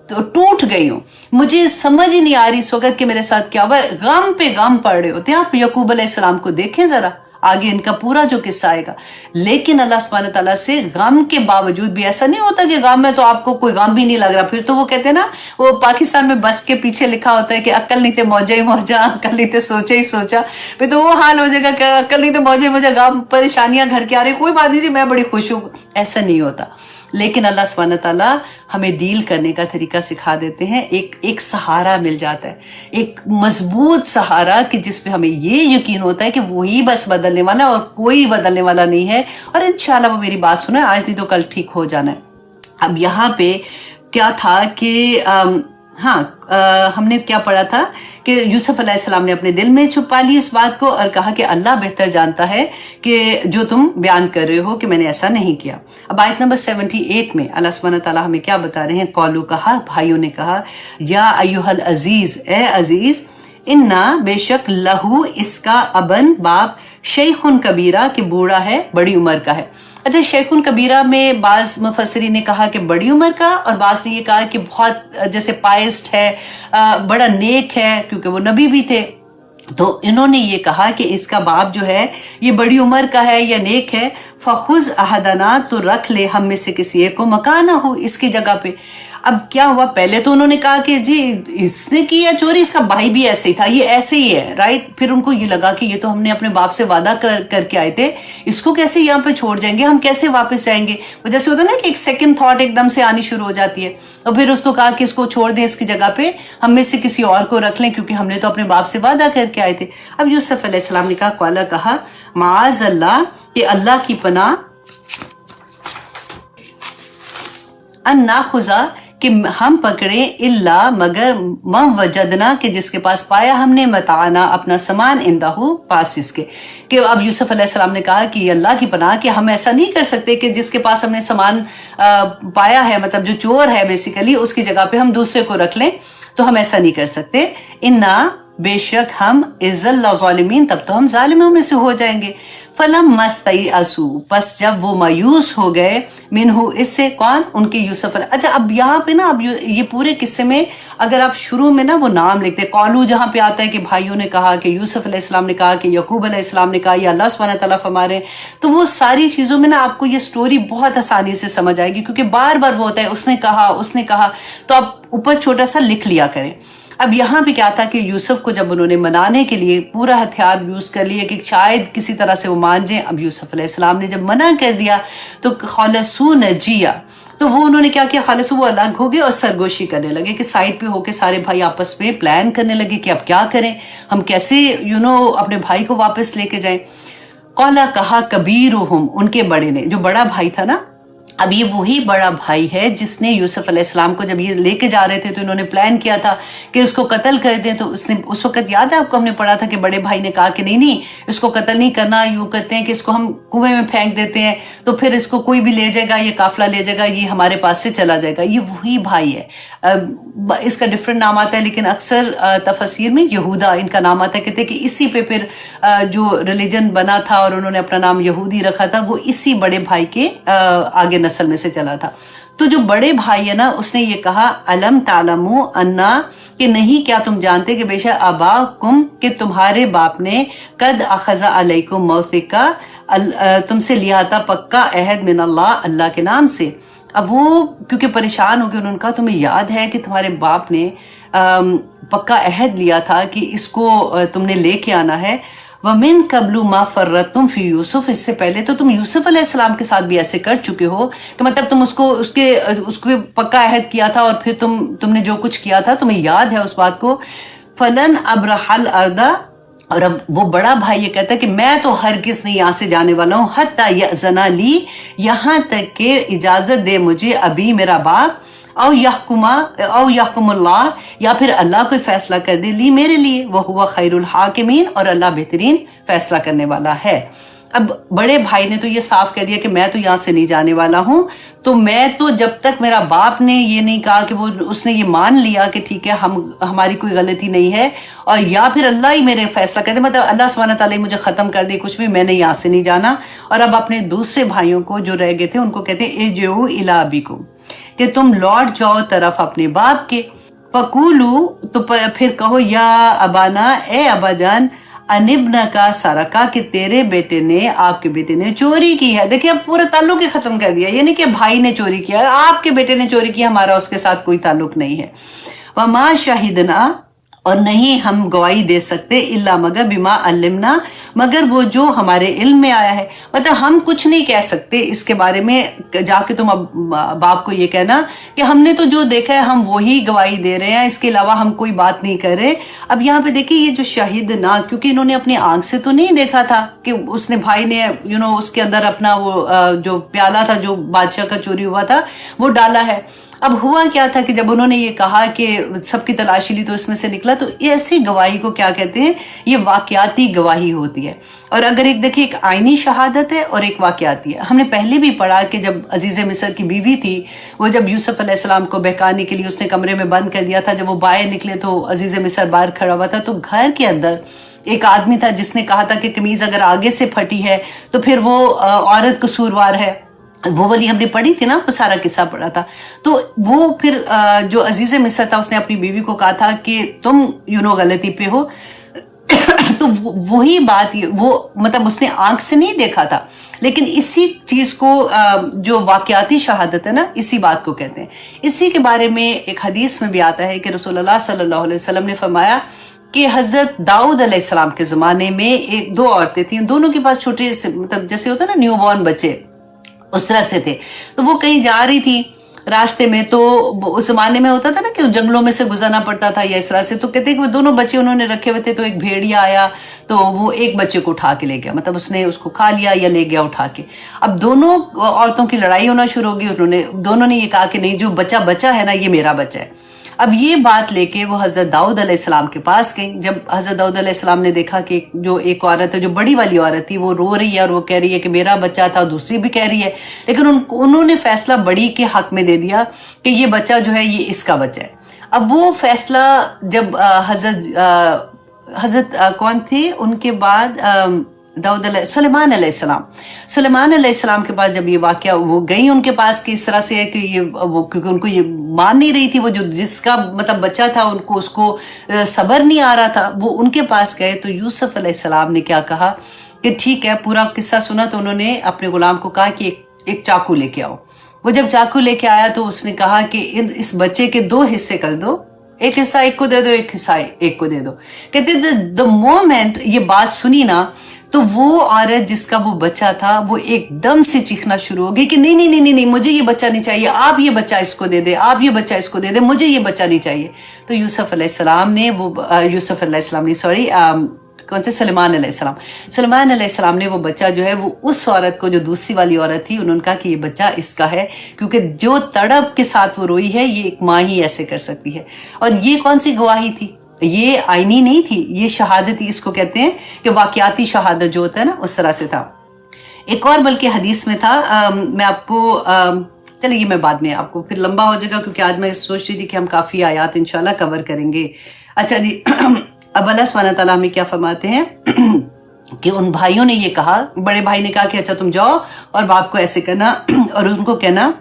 ٹوٹ گئی ہوں، مجھے سمجھ ہی نہیں آ رہی اس وقت کہ میرے ساتھ کیا ہوا ہے. غم پہ غم پڑ رہے ہوتے ہیں. آپ یعقوب علیہ السلام کو دیکھیں ذرا، آگے ان کا پورا جو قصہ آئے گا. لیکن اللہ سبحانہ تعالیٰ سے غم کے باوجود بھی ایسا نہیں ہوتا کہ غم میں تو آپ کو کوئی غم بھی نہیں لگ رہا. پھر تو وہ کہتے ہیں نا، وہ پاکستان میں بس کے پیچھے لکھا ہوتا ہے کہ عقل نہیں تے موجہ ہی موجہ، عقل نہیں تے سوچا ہی سوچا. پھر تو وہ حال ہو جائے گا کہ عقل نہیں تے موجہ ہی موجہ، غم پریشانیاں گھر کے آ رہی، کوئی بات نہیں جی میں بڑی خوش ہوں. ایسا نہیں ہوتا. لیکن اللہ سبحانہ تعالیٰ ہمیں ڈیل کرنے کا طریقہ سکھا دیتے ہیں. ایک سہارا مل جاتا ہے, ایک مضبوط سہارا کہ جس پہ ہمیں یہ یقین ہوتا ہے کہ وہی بس بدلنے والا اور کوئی بدلنے والا نہیں ہے, اور انشاءاللہ وہ میری بات سنیں, آج نہیں تو کل ٹھیک ہو جانا ہے. اب یہاں پہ کیا تھا کہ ہم نے کیا پڑھا تھا کہ یوسف علیہ السلام نے اپنے دل میں چھپا لی اس بات کو اور کہا کہ اللہ بہتر جانتا ہے کہ جو تم بیان کر رہے ہو کہ میں نے ایسا نہیں کیا. اب آیت نمبر 78 میں اللہ سبحانہ تعالیٰ ہمیں کیا بتا رہے ہیں؟ قولو کہا, بھائیوں نے کہا, یا ایوہ العزیز, اے عزیز, انا بے شک لہو اس کا ابن باپ شیخ کبیرہ کہ بوڑھا ہے, بڑی عمر کا ہے. اچھا, شیخ کبیرہ میں بعض مفسرین نے کہا کہ بڑی عمر کا, اور بعض نے یہ کہا کہ بہت جیسے پائسٹ ہے, بڑا نیک ہے, کیونکہ وہ نبی بھی تھے. تو انہوں نے یہ کہا کہ اس کا باپ جو ہے یہ بڑی عمر کا ہے یا نیک ہے. فخذ احدنا, تو رکھ لے ہم میں سے کسی ایک کو, مکانہ ہو, اس کی جگہ پہ. اب کیا ہوا, پہلے تو انہوں نے کہا کہ جی اس نے کیا چوری, اس کا بھائی بھی ایسے ہی تھا, یہ ایسے ہی ہے, رائٹ. پھر ان کو یہ لگا کہ یہ تو ہم نے اپنے باپ سے وعدہ کر کے آئے تھے, اس کو کیسے یہاں پہ چھوڑ جائیں گے, ہم کیسے واپس آئیں گے. وہ جیسے ہوتا ہے نا کہ ایک سیکنڈ تھاٹ ایک دم سے آنی شروع ہو جاتی ہے. اور پھر اس کو کہا کہ اس کو چھوڑ دیں اس کی جگہ پہ, ہم میں سے کسی اور کو رکھ لیں, کیونکہ ہم نے تو اپنے باپ سے وعدہ کر کے آئے تھے. اب یوسف علیہ السلام نے کہا معاذ اللہ, کہ اللہ کی پناہ, ان ناخذ, کہ ہم پکڑے, الا مگر, من وجدنا, کہ جس کے پاس پایا ہم نے, متاعنا, اپنا سامان, اندہ, پاس اس کے. کہ اب یوسف علیہ السلام نے کہا کہ اللہ کی پناہ کہ ہم ایسا نہیں کر سکتے کہ جس کے پاس ہم نے سامان پایا ہے, مطلب جو چور ہے بیسیکلی, اس کی جگہ پہ ہم دوسرے کو رکھ لیں, تو ہم ایسا نہیں کر سکتے. انا, بے شک ہم, اذل ظالمین, تب تو ہم ظالموں میں سے ہو جائیں گے. فلم مستیئسو, پس جب وہ مایوس ہو گئے, منہو, اس سے, کون, ان کے یوسف علیہ. اچھا, اب یہاں پہ نا, اب یہ پورے قصے میں اگر آپ شروع میں نا وہ نام لکھتے, قولو جہاں پہ آتا ہے کہ بھائیوں نے کہا, کہ یوسف علیہ السلام نے کہا, کہ یعقوب علیہ السلام نے کہا, یا اللہ سبحانہ تعالیٰ فرما رہے ہیں, تو وہ ساری چیزوں میں نا آپ کو یہ سٹوری بہت آسانی سے سمجھ آئے گی, کیونکہ بار بار وہ ہوتا ہے اس نے کہا, تو آپ اوپر چھوٹا سا لکھ لیا کریں. اب یہاں پہ کیا تھا کہ یوسف کو جب انہوں نے منانے کے لیے پورا ہتھیار یوز کر لیے کہ شاید کسی طرح سے وہ مان جائیں. اب یوسف علیہ السلام نے جب منع کر دیا تو خلصو نجیہ, تو وہ انہوں نے کیا کیا, خالص وہ الگ ہو گئے اور سرگوشی کرنے لگے, کہ سائڈ پہ ہو کے سارے بھائی آپس میں پلان کرنے لگے کہ اب کیا کریں, ہم کیسے اپنے بھائی کو واپس لے کے جائیں. قولا, کہا, کبیرہم, ان کے بڑے نے, جو بڑا بھائی تھا نا, اب یہ وہی بڑا بھائی ہے جس نے یوسف علیہ السلام کو جب یہ لے کے جا رہے تھے تو انہوں نے پلان کیا تھا کہ اس کو قتل کر دیں. تو اس وقت یاد ہے آپ کو, ہم نے پڑھا تھا کہ بڑے بھائی نے کہا کہ نہیں اس کو قتل نہیں کرنا, یوں کرتے ہیں کہ اس کو ہم کنویں میں پھینک دیتے ہیں, تو پھر اس کو کوئی بھی لے جائے گا, یہ قافلہ لے جائے گا, یہ ہمارے پاس سے چلا جائے گا. یہ وہی بھائی ہے, اس کا ڈفرینٹ نام آتا ہے, لیکن اکثر تفسیر میں یہودا ان کا نام آتا ہے. کہتے ہیں کہ اسی پہ پھر جو ریلیجن بنا تھا اور انہوں نے اپنا نام یہودی رکھا تھا, وہ اسی بڑے بھائی کے آگے نسل میں سے چلا تھا. تو جو بڑے بھائی ہے نا, اس نے یہ کہا, علم تعلمو انا, کہ نہیں کیا تم جانتے کہ بے شک اباکم, کہ تمہارے باپ نے, قد اخذ علیکم موثقا, تم سے لیا تھا پکا عہد, من اللہ, اللہ کے نام سے. اب وہ کیونکہ پریشان ہو گئے, انہوں نے کہا تمہیں یاد ہے کہ تمہارے باپ نے پکا عہد لیا تھا کہ اس کو تم نے لے کے آنا ہے. وَمِن قَبْلُ مَا فَرَّطْتُمْ فِي يُوسُف, اس سے پہلے تو تم یوسف علیہ السلام کے ساتھ بھی ایسے کر چکے ہو, کہ مطلب تم اس کو پکا عہد کیا تھا, اور پھر تم نے جو کچھ کیا تھا تمہیں یاد ہے اس بات کو. فَلَنْ أَبْرَحَ الْأَرْضَ, اور اب وہ بڑا بھائی یہ کہتا ہے کہ میں تو ہرگز نہیں یہاں سے جانے والا ہوں, حَتَّى يَأْذَنَ لِي, یہاں تک کہ اجازت دے مجھے ابھی میرا باپ, او یحکم اللہ, یا پھر اللہ کوئی فیصلہ کر دے, لی, میرے لیے, وہو خیر الحاکمین, اور اللہ بہترین فیصلہ کرنے والا ہے. اب بڑے بھائی نے تو یہ صاف کہہ دیا کہ میں تو یہاں سے نہیں جانے والا ہوں, تو میں تو جب تک میرا باپ نے یہ نہیں کہا کہ اس نے یہ مان لیا کہ ٹھیک ہے ہماری کوئی غلطی نہیں ہے, اور یا پھر اللہ ہی میرے فیصلہ کر دے, مطلب اللہ سبحانہ تعالیٰ مجھے ختم کر دے کچھ بھی, میں نے یہاں سے نہیں جانا. اور اب اپنے دوسرے بھائیوں کو جو رہ گئے تھے ان کو کہتے ہیں ارجعوا الی ابیکم, کہ تم لوٹ جاؤ طرف اپنے باپ کے. فقولو, تو پھر کہو, یا ابانا, اے ابا جان, ان ابن کا سرقہ, کہ تیرے بیٹے نے, آپ کے بیٹے نے چوری کی ہے. دیکھیں اب پورا تعلق ہی ختم کر دیا, یعنی کہ بھائی نے چوری کیا, آپ کے بیٹے نے چوری کیا, ہمارا اس کے ساتھ کوئی تعلق نہیں ہے. وما شہدنا, اور نہیں ہم گواہی دے سکتے الا مگر بما علمنا، مگر وہ جو ہمارے علم میں آیا ہے. مطلب ہم کچھ نہیں کہہ سکتے اس کے بارے میں جا کے تم اب باپ کو یہ کہنا کہ ہم نے تو جو دیکھا ہے ہم وہی گواہی دے رہے ہیں، اس کے علاوہ ہم کوئی بات نہیں کر رہے. اب یہاں پہ دیکھیں یہ جو شہید نہ، کیونکہ انہوں نے اپنی آنکھ سے تو نہیں دیکھا تھا کہ اس نے بھائی نے اس کے اندر اپنا وہ جو پیالہ تھا جو بادشاہ کا چوری ہوا تھا وہ ڈالا ہے. اب ہوا کیا تھا کہ جب انہوں نے یہ کہا کہ سب کی تلاشی لی تو اس میں سے نکلا، تو ایسی گواہی کو کیا کہتے ہیں؟ یہ واقعاتی گواہی ہوتی ہے. اور اگر ایک دیکھیں ایک آئینی شہادت ہے اور ایک واقعاتی ہے. ہم نے پہلے بھی پڑھا کہ جب عزیز مصر کی بیوی تھی، وہ جب یوسف علیہ السلام کو بہکانے کے لیے اس نے کمرے میں بند کر دیا تھا، جب وہ باہر نکلے تو عزیز مصر باہر کھڑا ہوا تھا، تو گھر کے اندر ایک آدمی تھا جس نے کہا تھا کہ قمیض اگر آگے سے پھٹی ہے تو پھر وہ عورت قصوروار ہے. وہ والی ہم نے پڑھی تھی نا، وہ سارا قصہ پڑھا تھا. تو وہ پھر جو عزیز مصر تھا اس نے اپنی بیوی کو کہا تھا کہ تم غلطی پہ ہو. تو وہی بات، وہ مطلب اس نے آنکھ سے نہیں دیکھا تھا، لیکن اسی چیز کو جو واقعاتی شہادت ہے نا، اسی بات کو کہتے ہیں. اسی کے بارے میں ایک حدیث میں بھی آتا ہے کہ رسول اللہ صلی اللہ علیہ وسلم نے فرمایا کہ حضرت داؤد علیہ السلام کے زمانے میں دو عورتیں تھیں، دونوں کے پاس چھوٹے سے مطلب جیسے ہوتا ہے نا نیو بورن بچے، اس طرح سے تھے. تو وہ کہیں جا رہی تھی راستے میں، تو اس زمانے میں ہوتا تھا نا کہ جنگلوں میں سے گزرنا پڑتا تھا یا اس طرح سے. تو کہتے ہیں کہ وہ دونوں بچے انہوں نے رکھے ہوئے تھے، تو ایک بھیڑیا آیا تو وہ ایک بچے کو اٹھا کے لے گیا، مطلب اس نے اس کو کھا لیا یا لے گیا اٹھا کے. اب دونوں عورتوں کی لڑائی ہونا شروع ہو گئی. دونوں نے یہ کہا کہ نہیں، جو بچہ بچہ ہے نا یہ میرا بچہ ہے. اب یہ بات لے کے وہ حضرت داؤد علیہ السلام کے پاس گئی. جب حضرت داؤد علیہ السلام نے دیکھا کہ جو ایک عورت ہے، جو بڑی والی عورت تھی، وہ رو رہی ہے اور وہ کہہ رہی ہے کہ میرا بچہ تھا، دوسری بھی کہہ رہی ہے، لیکن انہوں نے فیصلہ بڑی کے حق میں دے دیا کہ یہ بچہ جو ہے یہ اس کا بچہ ہے. اب وہ فیصلہ جب حضرت کون تھے ان کے بعد سلیمان علیہ السلام کے پاس جب یہ واقعہ، وہ گئی ان کے پاس کہ اس طرح سے ہے کہ یہ وہ کیونکہ ان کو یہ مان نہیں رہی تھی، وہ جو جس کا مطلب بچہ تھا ان کو اس کو صبر نہیں آ رہا تھا، وہ ان کے پاس گئے. تو یوسف علیہ السلام نے کیا کہا کہ ٹھیک ہے، پورا قصہ سنا. تو انہوں نے اپنے غلام کو کہا کہ ایک چاقو لے کے آؤ. وہ جب چاقو لے کے آیا تو اس نے کہا کہ اس بچے کے 2 حصے کر دو، ایک حصہ ایک کو دے دو، ایک حصہ ایک کو دے دو. کہتے دا مومنٹ یہ بات سنی نا، تو وہ عورت جس کا وہ بچہ تھا وہ ایک دم سے چیخنا شروع ہو گئی کہ نہیں نہیں نہیں نہیں، مجھے یہ بچہ نہیں چاہیے، آپ یہ بچہ اس کو دے دے، آپ یہ بچہ اس کو دے دے، مجھے یہ بچہ نہیں چاہیے. تو یوسف علیہ السلام نے سلیمان علیہ السلام نے وہ بچہ جو ہے وہ اس عورت کو، جو دوسری والی عورت تھی، انہوں نے کہا کہ یہ بچہ اس کا ہے، کیونکہ جو تڑپ کے ساتھ وہ روئی ہے یہ ایک ماں ہی ایسے کر سکتی ہے. اور یہ کون سی گواہی تھی؟ یہ آئینی نہیں تھی، یہ شہادت ہی اس کو کہتے ہیں کہ واقعاتی شہادت جو ہوتا ہے نا اس طرح سے تھا. ایک اور بلکہ حدیث میں تھا، میں آپ کو چلیے یہ میں بعد میں آپ کو پھر لمبا ہو جائے گا، کیونکہ آج میں سوچ رہی تھی کہ ہم کافی آیات انشاءاللہ کور کریں گے. اچھا جی، اب اللہ سبحانہ تعالیٰ ہمیں کیا فرماتے ہیں کہ ان بھائیوں نے یہ کہا، بڑے بھائی نے کہا کہ اچھا تم جاؤ اور باپ کو ایسے کرنا اور ان کو کہنا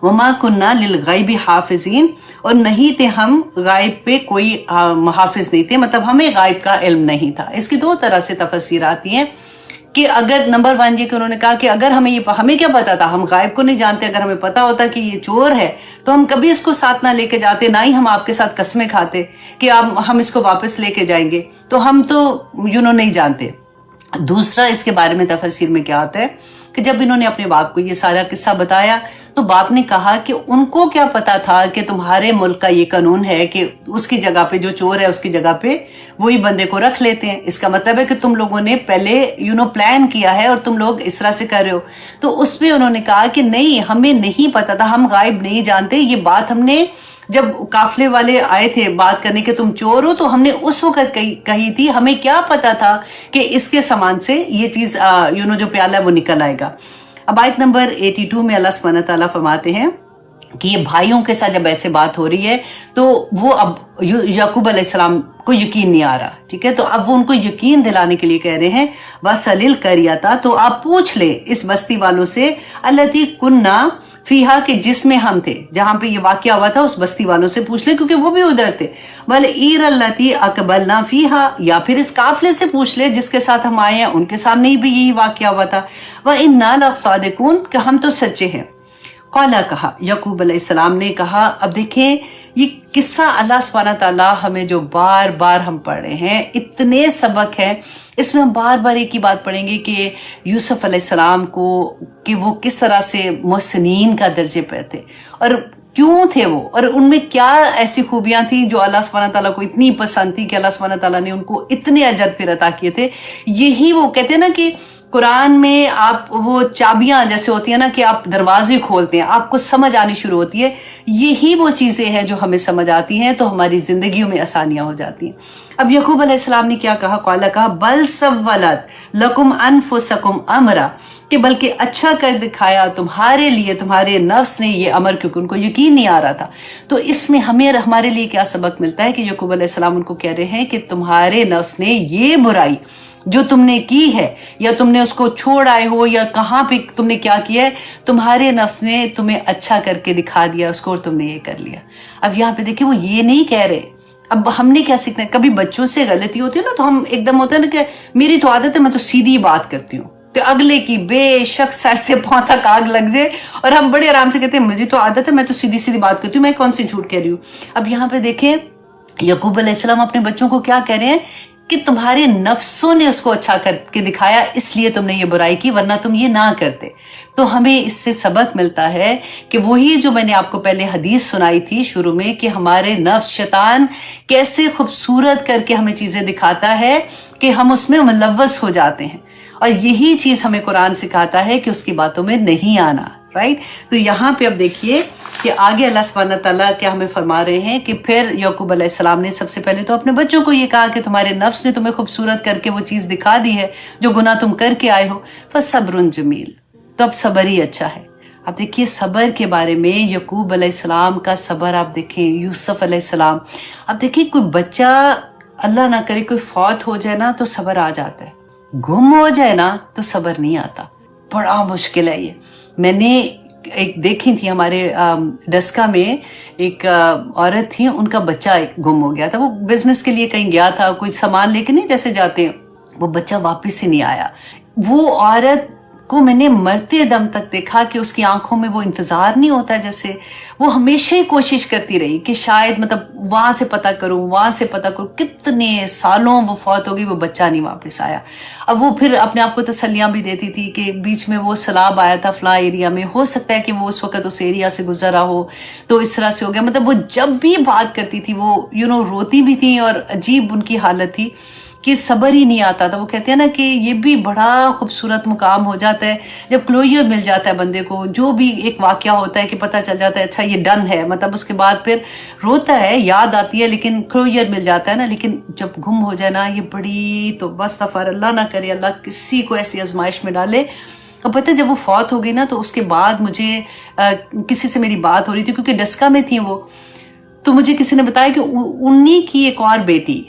وَمَا كُنَّا لِلْغَيْبِ حَافِظِينَ، اور نہیں تھے ہم غائب پہ کوئی محافظ نہیں تھے، مطلب ہمیں غائب کا علم نہیں تھا. اس کی 2 طرح سے تفسیر آتی ہیں کہ اگر نمبر 1 یہ کہ انہوں نے کہا کہ اگر ہمیں کیا پتا تھا، ہم غائب کو نہیں جانتے، اگر ہمیں پتا ہوتا کہ یہ چور ہے تو ہم کبھی اس کو ساتھ نہ لے کے جاتے، نہ ہی ہم آپ کے ساتھ قسمیں کھاتے کہ ہم اس کو واپس لے کے جائیں گے. تو ہم تو نہیں جانتے. دوسرا اس کے بارے میں تفسیر میں کیا آتا ہے کہ جب انہوں نے اپنے باپ کو یہ سارا قصہ بتایا تو باپ نے کہا کہ ان کو کیا پتا تھا کہ تمہارے ملک کا یہ قانون ہے کہ اس کی جگہ پہ جو چور ہے اس کی جگہ پہ وہی بندے کو رکھ لیتے ہیں. اس کا مطلب ہے کہ تم لوگوں نے پہلے پلان کیا ہے اور تم لوگ اس طرح سے کر رہے ہو. تو اس پہ انہوں نے کہا کہ نہیں، ہمیں نہیں پتا تھا، ہم غائب نہیں جانتے. یہ بات ہم نے جب قافلے والے آئے تھے بات کرنے کے تم چور ہو تو ہم نے اس وقت کہی تھی، ہمیں کیا پتا تھا کہ اس کے سامان سے یہ چیز جو پیالہ ہے وہ نکل آئے گا. اب آیت نمبر 82 میں اللہ سبحانہ تعالیٰ فرماتے ہیں کہ یہ بھائیوں کے ساتھ جب ایسے بات ہو رہی ہے تو وہ اب یعقوب علیہ السلام کو یقین نہیں آ رہا، ٹھیک ہے، تو اب وہ ان کو یقین دلانے کے لیے کہہ رہے ہیں وَسَلِ الْقَرْيَةَ، تو آپ پوچھ لیں اس بستی والوں سے الَّتِي كُنَّا فیہا، کہ جس میں ہم تھے، جہاں پہ یہ واقعہ ہوا تھا اس بستی والوں سے پوچھ لیں کیونکہ وہ بھی ادھر تھے. وَالْعِيرَ الَّتِي أَقْبَلْنَا فِيهَا، یا پھر اس قافلے سے پوچھ لیں جس کے ساتھ ہم آئے ہیں، ان کے سامنے ہی بھی یہی واقعہ ہوا تھا. وَإِنَّا لَصَادِقُونَ، کہ ہم تو سچے ہیں. قالا کہا، یعقوب علیہ السلام نے کہا. اب دیکھیں یہ قصہ اللہ سبحانہ تعالیٰ ہمیں جو بار بار ہم پڑھ رہے ہیں، اتنے سبق ہیں اس میں. ہم بار بار ایک ہی بات پڑھیں گے کہ یوسف علیہ السلام کو کہ وہ کس طرح سے محسنین کا درجے پہ تھے اور کیوں تھے وہ، اور ان میں کیا ایسی خوبیاں تھیں جو اللہ سبحانہ تعالیٰ کو اتنی پسند تھی کہ اللہ سبحانہ تعالیٰ نے ان کو اتنے اجر پھر عطا کیے تھے. یہی وہ کہتے ہیں نا کہ قرآن میں آپ وہ چابیاں جیسے ہوتی ہیں نا کہ آپ دروازے کھولتے ہیں، آپ کو سمجھ آنی شروع ہوتی ہے. یہی وہ چیزیں ہیں جو ہمیں سمجھ آتی ہیں تو ہماری زندگیوں میں آسانیاں ہو جاتی ہیں. اب یعقوب علیہ السلام نے کیا کہا؟ قالا کہا بل سولت لکم انفسکم امرا، کہ بلکہ اچھا کر دکھایا تمہارے لیے تمہارے نفس نے یہ امر، کیونکہ ان کو یقین نہیں آ رہا تھا. تو اس میں ہمارے لیے کیا سبق ملتا ہے کہ یعقوب علیہ السلام ان کو کہہ رہے ہیں کہ تمہارے نفس نے یہ برائی جو تم نے کی ہے، یا تم نے اس کو چھوڑ آئے ہو، یا کہاں پہ تم نے کیا کیا ہے، تمہارے نفس نے تمہیں اچھا کر کے دکھا دیا اس کو اور تم نے یہ کر لیا. اب یہاں پہ دیکھیں وہ یہ نہیں کہہ رہے. اب ہم نے کیا سیکھنا ہے؟ کبھی بچوں سے غلطی ہوتی ہے نا تو ہم ایک دم ہوتا ہے نا کہ میری تو عادت ہے میں تو سیدھی بات کرتی ہوں کہ اگلے کی بے شک سر سے پاؤں تک آگ لگ جائے، اور ہم بڑے آرام سے کہتے ہیں مجھے تو عادت ہے میں تو سیدھی سیدھی بات کرتی ہوں، میں کون سی جھوٹ کہہ رہی ہوں. اب یہاں پہ دیکھیں یعقوب علیہ السلام اپنے بچوں کو کیا کہہ رہے ہیں کہ تمہارے نفسوں نے اس کو اچھا کر کے دکھایا اس لیے تم نے یہ برائی کی، ورنہ تم یہ نہ کرتے. تو ہمیں اس سے سبق ملتا ہے کہ وہی جو میں نے آپ کو پہلے حدیث سنائی تھی شروع میں کہ ہمارے نفس شیطان کیسے خوبصورت کر کے ہمیں چیزیں دکھاتا ہے کہ ہم اس میں ملوث ہو جاتے ہیں، اور یہی چیز ہمیں قرآن سکھاتا ہے کہ اس کی باتوں میں نہیں آنا. رائٹ. تو یہاں پہ اب دیکھیے کہ آگے اللہ سبحانہ تعالیٰ کیا ہمیں فرما رہے ہیں کہ پھر یعقوب علیہ السلام نے سب سے پہلے تو اپنے بچوں کو یہ کہا کہ تمہارے نفس نے تمہیں خوبصورت کر کے وہ چیز دکھا دی ہے جو گناہ تم کر کے آئے ہو. فصبر جمیل، تو اب صبر ہی اچھا ہے. اب دیکھیے صبر کے بارے میں یعقوب علیہ السلام کا صبر آپ دیکھیں، یوسف علیہ السلام. اب دیکھیے کوئی بچہ اللہ نہ کرے کوئی فوت ہو جائے نا تو صبر آ جاتا ہے، گم ہو جائے نا تو صبر نہیں آتا. بڑا مشکل ہے یہ. میں نے ایک دیکھی تھی ہمارے ڈسکا میں ایک عورت تھی، ان کا بچہ گم ہو گیا تھا. وہ بزنس کے لیے کہیں گیا تھا، کوئی سامان لے کے نہیں جیسے جاتے ہیں، وہ بچہ واپس ہی نہیں آیا. وہ عورت کو میں نے مرتے دم تک دیکھا کہ اس کی آنکھوں میں وہ انتظار نہیں ہوتا، جیسے وہ ہمیشہ ہی کوشش کرتی رہی کہ شاید مطلب وہاں سے پتہ کروں وہاں سے پتہ کروں. کتنے سالوں وہ فوت ہو گئی، وہ بچہ نہیں واپس آیا. اب وہ پھر اپنے آپ کو تسلیاں بھی دیتی تھی کہ بیچ میں وہ سیلاب آیا تھا فلاں ایریا میں، ہو سکتا ہے کہ وہ اس وقت اس ایریا سے گزرا ہو تو اس طرح سے ہو گیا. مطلب وہ جب بھی بات کرتی تھی وہ روتی بھی تھی، اور عجیب ان کی حالت تھی کہ صبر ہی نہیں آتا تھا. وہ کہتے ہیں نا کہ یہ بھی بڑا خوبصورت مقام ہو جاتا ہے جب کلوجر مل جاتا ہے بندے کو. جو بھی ایک واقعہ ہوتا ہے کہ پتہ چل جاتا ہے اچھا یہ ڈن ہے، مطلب اس کے بعد پھر روتا ہے، یاد آتی ہے، لیکن کلوجر مل جاتا ہے نا. لیکن جب گم ہو جائے نا یہ بڑی، تو بس دفعہ اللہ نہ کرے اللہ کسی کو ایسی آزمائش میں ڈالے. اور پتہ جب وہ فوت ہو گئی نا تو اس کے بعد مجھے کسی سے میری بات ہو رہی تھی کیونکہ ڈسکا میں تھی وہ، تو مجھے کسی نے بتایا کہ انہی کی ایک اور بیٹی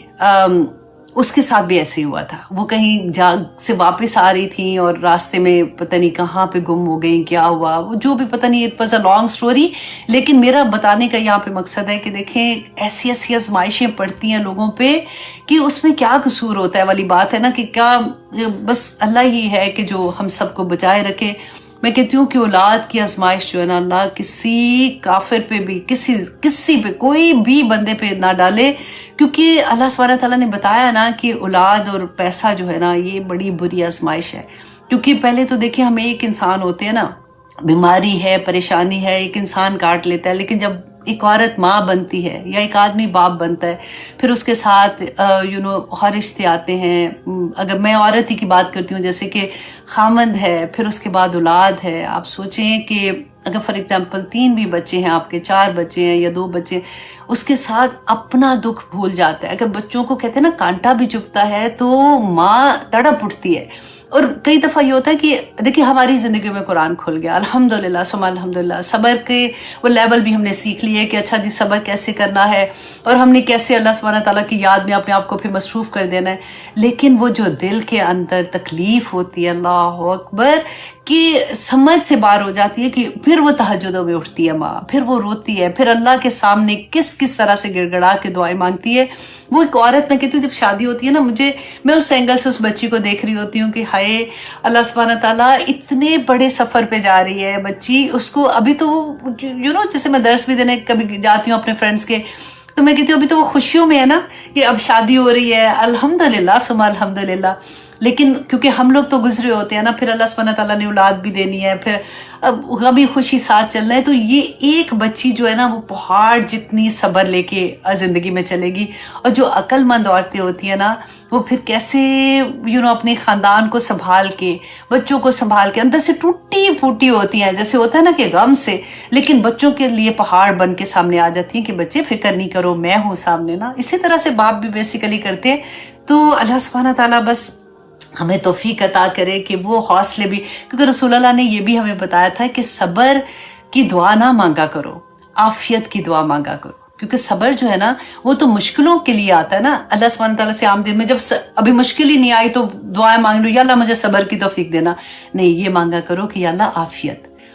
اس کے ساتھ بھی ایسے ہی ہوا تھا. وہ کہیں جا سے واپس آ رہی تھیں اور راستے میں پتہ نہیں کہاں پہ گم ہو گئی، کیا ہوا وہ جو بھی پتہ نہیں. It was a long story. لیکن میرا بتانے کا یہاں پہ مقصد ہے کہ دیکھیں ایسی ایسی آزمائشیں پڑتی ہیں لوگوں پہ کہ اس میں کیا قصور ہوتا ہے والی بات ہے نا، کہ کیا بس اللہ ہی ہے کہ جو ہم سب کو بچائے رکھے. میں کہتی ہوں کہ اولاد کی آزمائش جو ہے نا اللہ کسی کافر پہ بھی کسی پہ کوئی بھی بندے پہ نہ ڈالے، کیونکہ اللہ سبحانہ تعالیٰ نے بتایا نا کہ اولاد اور پیسہ جو ہے نا یہ بڑی بری آزمائش ہے. کیونکہ پہلے تو دیکھیں ہم ایک انسان ہوتے ہیں نا، بیماری ہے پریشانی ہے ایک انسان کاٹ لیتا ہے، لیکن جب ایک عورت ماں بنتی ہے یا ایک آدمی باپ بنتا ہے پھر اس کے ساتھ اور رشتے آتے ہیں. اگر میں عورت ہی کی بات کرتی ہوں جیسے کہ خامند ہے، پھر اس کے بعد اولاد ہے. آپ سوچیں کہ اگر فار ایگزامپل 3 بھی بچے ہیں آپ کے، 4 بچے ہیں یا 2 بچے، اس کے ساتھ اپنا دکھ بھول جاتا ہے. اگر بچوں کو کہتے ہیں نا کانٹا بھی چبھتا ہے تو ماں تڑپ اٹھتی ہے. اور کئی دفعہ یہ ہوتا ہے کہ دیکھیں ہماری زندگی میں قرآن کھل گیا الحمدللہ ثم الحمدللہ. صبر کے وہ لیول بھی ہم نے سیکھ لیے کہ اچھا جی صبر کیسے کرنا ہے، اور ہم نے کیسے اللہ سبحانہ تعالیٰ کی یاد میں اپنے آپ کو پھر مصروف کر دینا ہے. لیکن وہ جو دل کے اندر تکلیف ہوتی ہے اللہ اکبر، کہ سمجھ سے باہر ہو جاتی ہے کہ پھر وہ تہجدوں میں اٹھتی ہے ماں، پھر وہ روتی ہے، پھر اللہ کے سامنے کس طرح سے گڑ گڑا کے دعائیں مانگتی ہے. وہ ایک عورت، میں کہتی ہوں جب شادی ہوتی ہے نا، میں اس اینگل سے اس بچی کو دیکھ رہی ہوتی ہوں کہ ہائے اللہ سبحانہ تعالیٰ اتنے بڑے سفر پہ جا رہی ہے بچی. اس کو ابھی تو وہ جیسے میں درس بھی دینے کبھی جاتی ہوں اپنے فرینڈس کے، تو میں کہتی ہوں ابھی تو وہ خوشیوں میں ہے نا کہ اب شادی ہو رہی ہے، الحمدللہ ثم الحمدللہ. لیکن کیونکہ ہم لوگ تو گزرے ہوتے ہیں نا، پھر اللہ سبحانہ تعالیٰ نے اولاد بھی دینی ہے، پھر اب غمی خوشی ساتھ چلنا ہے. تو یہ ایک بچی جو ہے نا، وہ پہاڑ جتنی صبر لے کے زندگی میں چلے گی. اور جو عقل مند عورتیں ہوتی ہیں نا، وہ پھر کیسے اپنے خاندان کو سنبھال کے، بچوں کو سنبھال کے، اندر سے ٹوٹی پھوٹی ہوتی ہیں، جیسے ہوتا ہے نا کہ غم سے، لیکن بچوں کے لیے پہاڑ بن کے سامنے آ جاتی ہیں کہ بچے فکر نہیں کرو، میں ہوں سامنے نا. اسی طرح سے باپ بھی بیسیکلی کرتے ہیں. تو اللہ سبحانہ تعالیٰ بس ہمیں توفیق عطا کرے کہ وہ حوصلے بھی، کیونکہ رسول اللہ نے یہ بھی ہمیں بتایا تھا کہ صبر کی دعا نہ مانگا کرو، عافیت کی دعا مانگا کرو. کیونکہ صبر جو ہے نا، وہ تو مشکلوں کے لیے آتا ہے نا. اللہ سبحانہ تعالیٰ سے عام دن میں جب ابھی مشکل ہی نہیں آئی تو دعائیں مانگ لو، یا اللہ مجھے صبر کی توفیق دینا. نہیں، یہ مانگا کرو کہ یا اللہ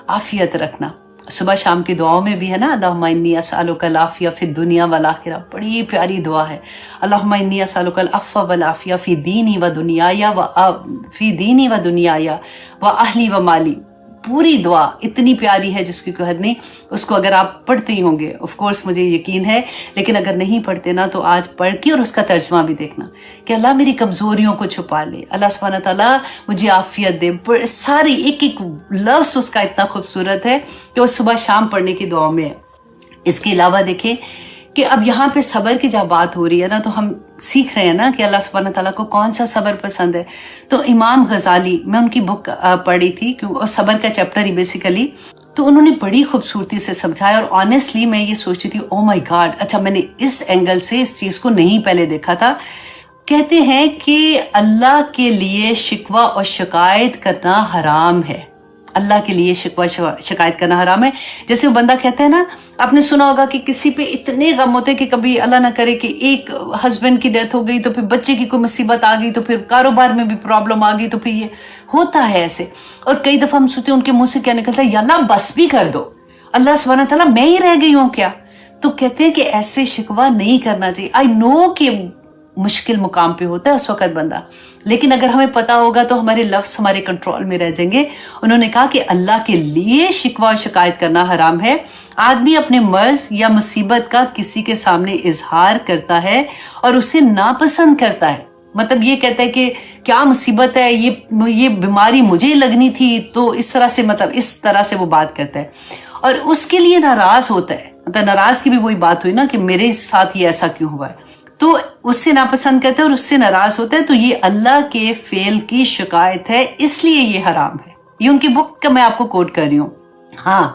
عافیت رکھنا. صبح شام کی دعاؤں میں بھی ہے نا، اللہم انی اسألک العافیہ فی الدنیا والآخرہ، بڑی پیاری دعا ہے. اللہم انی اسألک العفو والعافیہ فی دینی و دنیایا و اہلی و مالی. پوری دعا اتنی پیاری ہے جس کی کوئی حد نہیں. اس کو اگر آپ پڑھتے ہی ہوں گے، آف کورس مجھے یقین ہے، لیکن اگر نہیں پڑھتے نا تو آج پڑھ کے اور اس کا ترجمہ بھی دیکھنا کہ اللہ میری کمزوریوں کو چھپا لے، اللہ سبحانہ تعالیٰ مجھے عافیت دے. ساری ایک لفظ اس کا اتنا خوبصورت ہے کہ وہ صبح شام پڑھنے کی دعاؤں میں ہے. اس کے علاوہ دیکھیں کہ اب یہاں پہ صبر کی جب بات ہو رہی ہے نا، تو ہم سیکھ رہے ہیں نا کہ اللہ سبحانہ تعالیٰ کو کون سا صبر پسند ہے. تو امام غزالی، میں ان کی بک پڑھی تھی، اور صبر کا چیپٹر ہی بیسیکلی، تو انہوں نے بڑی خوبصورتی سے سمجھایا. اور آنیسٹلی میں یہ سوچتی تھی، او مائی گاڈ، اچھا میں نے اس اینگل سے اس چیز کو نہیں پہلے دیکھا تھا. کہتے ہیں کہ اللہ کے لیے شکوہ اور شکایت کرنا حرام ہے. اللہ کے لیے شکوہ شکایت کرنا حرام ہے. جیسے وہ بندہ کہتا ہے نا، آپ نے سنا ہوگا کہ کسی پہ اتنے غم ہوتے کہ کبھی اللہ نہ کرے کہ ایک ہسبینڈ کی ڈیتھ ہو گئی، تو پھر بچے کی کوئی مصیبت آ گئی، تو پھر کاروبار میں بھی پرابلم آ گئی، تو پھر یہ ہوتا ہے ایسے. اور کئی دفعہ ہم سوچتے ہیں ان کے منہ سے کیا نکلتا ہے، یا اللہ بس بھی کر دو، اللہ سبحانہ تعالیٰ میں ہی رہ گئی ہوں کیا. تو کہتے ہیں کہ ایسے شکوہ نہیں کرنا چاہیے. آئی نو کہ مشکل مقام پہ ہوتا ہے اس وقت بندہ، لیکن اگر ہمیں پتا ہوگا تو ہمارے لفظ ہمارے کنٹرول میں رہ جائیں گے. انہوں نے کہا کہ اللہ کے لیے شکوہ و شکایت کرنا حرام ہے. آدمی اپنے مرض یا مصیبت کا کسی کے سامنے اظہار کرتا ہے اور اسے ناپسند کرتا ہے. مطلب یہ کہتا ہے کہ کیا مصیبت ہے، یہ بیماری مجھے لگنی تھی، تو اس طرح سے مطلب اس طرح سے وہ بات کرتا ہے اور اس کے لیے ناراض ہوتا ہے. مطلب ناراض کی بھی وہی بات ہوئی نا کہ میرے ساتھ یہ ایسا کیوں ہوا ہے، تو اس سے ناپسند کرتا ہے اور اس سے ناراض ہوتا ہے. تو یہ اللہ کے فعل کی شکایت ہے، اس لیے یہ حرام ہے. یہ ان کی بک کا میں آپ کو کوٹ کر رہی ہوں. ہاں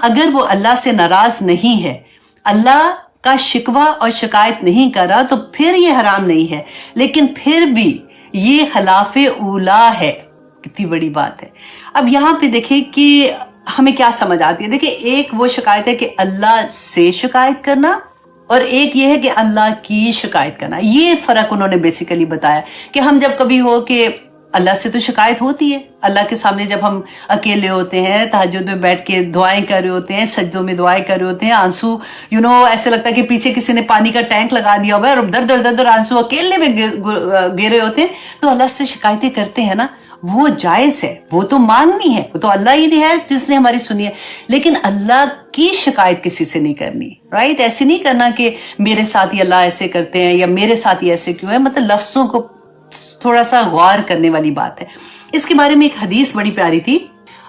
اگر وہ اللہ سے ناراض نہیں ہے، اللہ کا شکوہ اور شکایت نہیں کر رہا، تو پھر یہ حرام نہیں ہے. لیکن پھر بھی یہ خلاف اولا ہے. کتنی بڑی بات ہے. اب یہاں پہ دیکھیں کہ ہمیں کیا سمجھ آتی ہے. دیکھیں، ایک وہ شکایت ہے کہ اللہ سے شکایت کرنا، اور ایک یہ ہے کہ اللہ کی شکایت کرنا. یہ فرق انہوں نے بیسیکلی بتایا کہ ہم جب کبھی ہو کہ اللہ سے تو شکایت ہوتی ہے، اللہ کے سامنے جب ہم اکیلے ہوتے ہیں، تہجد میں بیٹھ کے دعائیں کر رہے ہوتے ہیں، سجدوں میں دعائیں کر رہے ہوتے ہیں، آنسو ایسے لگتا ہے کہ پیچھے کسی نے پانی کا ٹینک لگا دیا ہوا ہے اور در آنسو اکیلے میں گر رہے ہوتے ہیں، تو اللہ سے شکایتیں کرتے ہیں نا، وہ جائز ہے، وہ تو مانگنی ہے، وہ تو اللہ ہی ہے جس نے ہماری سنی ہے. لیکن اللہ کی شکایت کسی سے نہیں کرنی، رائٹ؟ ایسے نہیں کرنا کہ میرے ساتھ ہی اللہ ایسے کرتے ہیں یا میرے ساتھ ہی ایسے کیوں ہے. مطلب لفظوں کو تھوڑا سا غور کرنے والی بات ہے. اس کے بارے میں ایک حدیث بڑی پیاری تھی.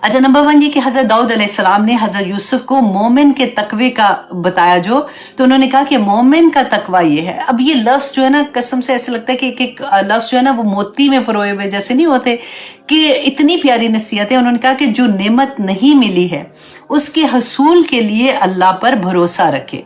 اچھا، نمبر 1 یہ کہ حضرت داؤد علیہ السلام نے حضرت یوسف کو مومن کے تقوی کا بتایا تو انہوں نے کہا کہ مومن کا تقوی یہ ہے. اب یہ لفظ جو ہے نا، قسم سے ایسے لگتا ہے کہ ایک لفظ جو ہے نا وہ موتی میں پروئے ہوئے جیسے نہیں ہوتے، کہ اتنی پیاری نصیحت ہے. انہوں نے کہا کہ جو نعمت نہیں ملی ہے اس کے حصول کے لیے اللہ پر بھروسہ رکھے،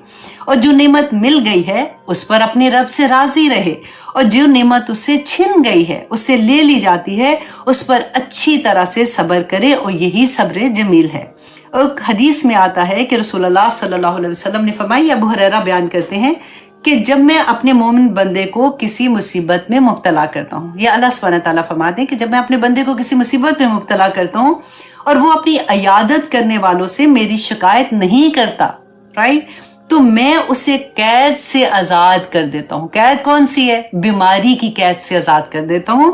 اور جو نعمت مل گئی ہے اس پر اپنے رب سے راضی رہے، اور جو نعمت اس سے چھن گئی ہے، اس سے لے لی جاتی ہے، اس پر اچھی طرح سے صبر کرے، اور یہی صبر جمیل ہے. ایک حدیث میں آتا ہے کہ رسول اللہ صلی اللہ علیہ وسلم نے فرمایا، ابو ہریرہ بیان کرتے ہیں کہ جب میں اپنے مومن بندے کو کسی مصیبت میں مبتلا کرتا ہوں، یا اللہ سبحانہ تعالیٰ فرماتے ہیں کہ جب میں اپنے بندے کو کسی مصیبت میں مبتلا کرتا ہوں اور وہ اپنی عیادت کرنے والوں سے میری شکایت نہیں کرتا، رائٹ، تو میں اسے قید سے آزاد کر دیتا ہوں۔ قید کون سی ہے؟ بیماری کی قید سے آزاد کر دیتا ہوں،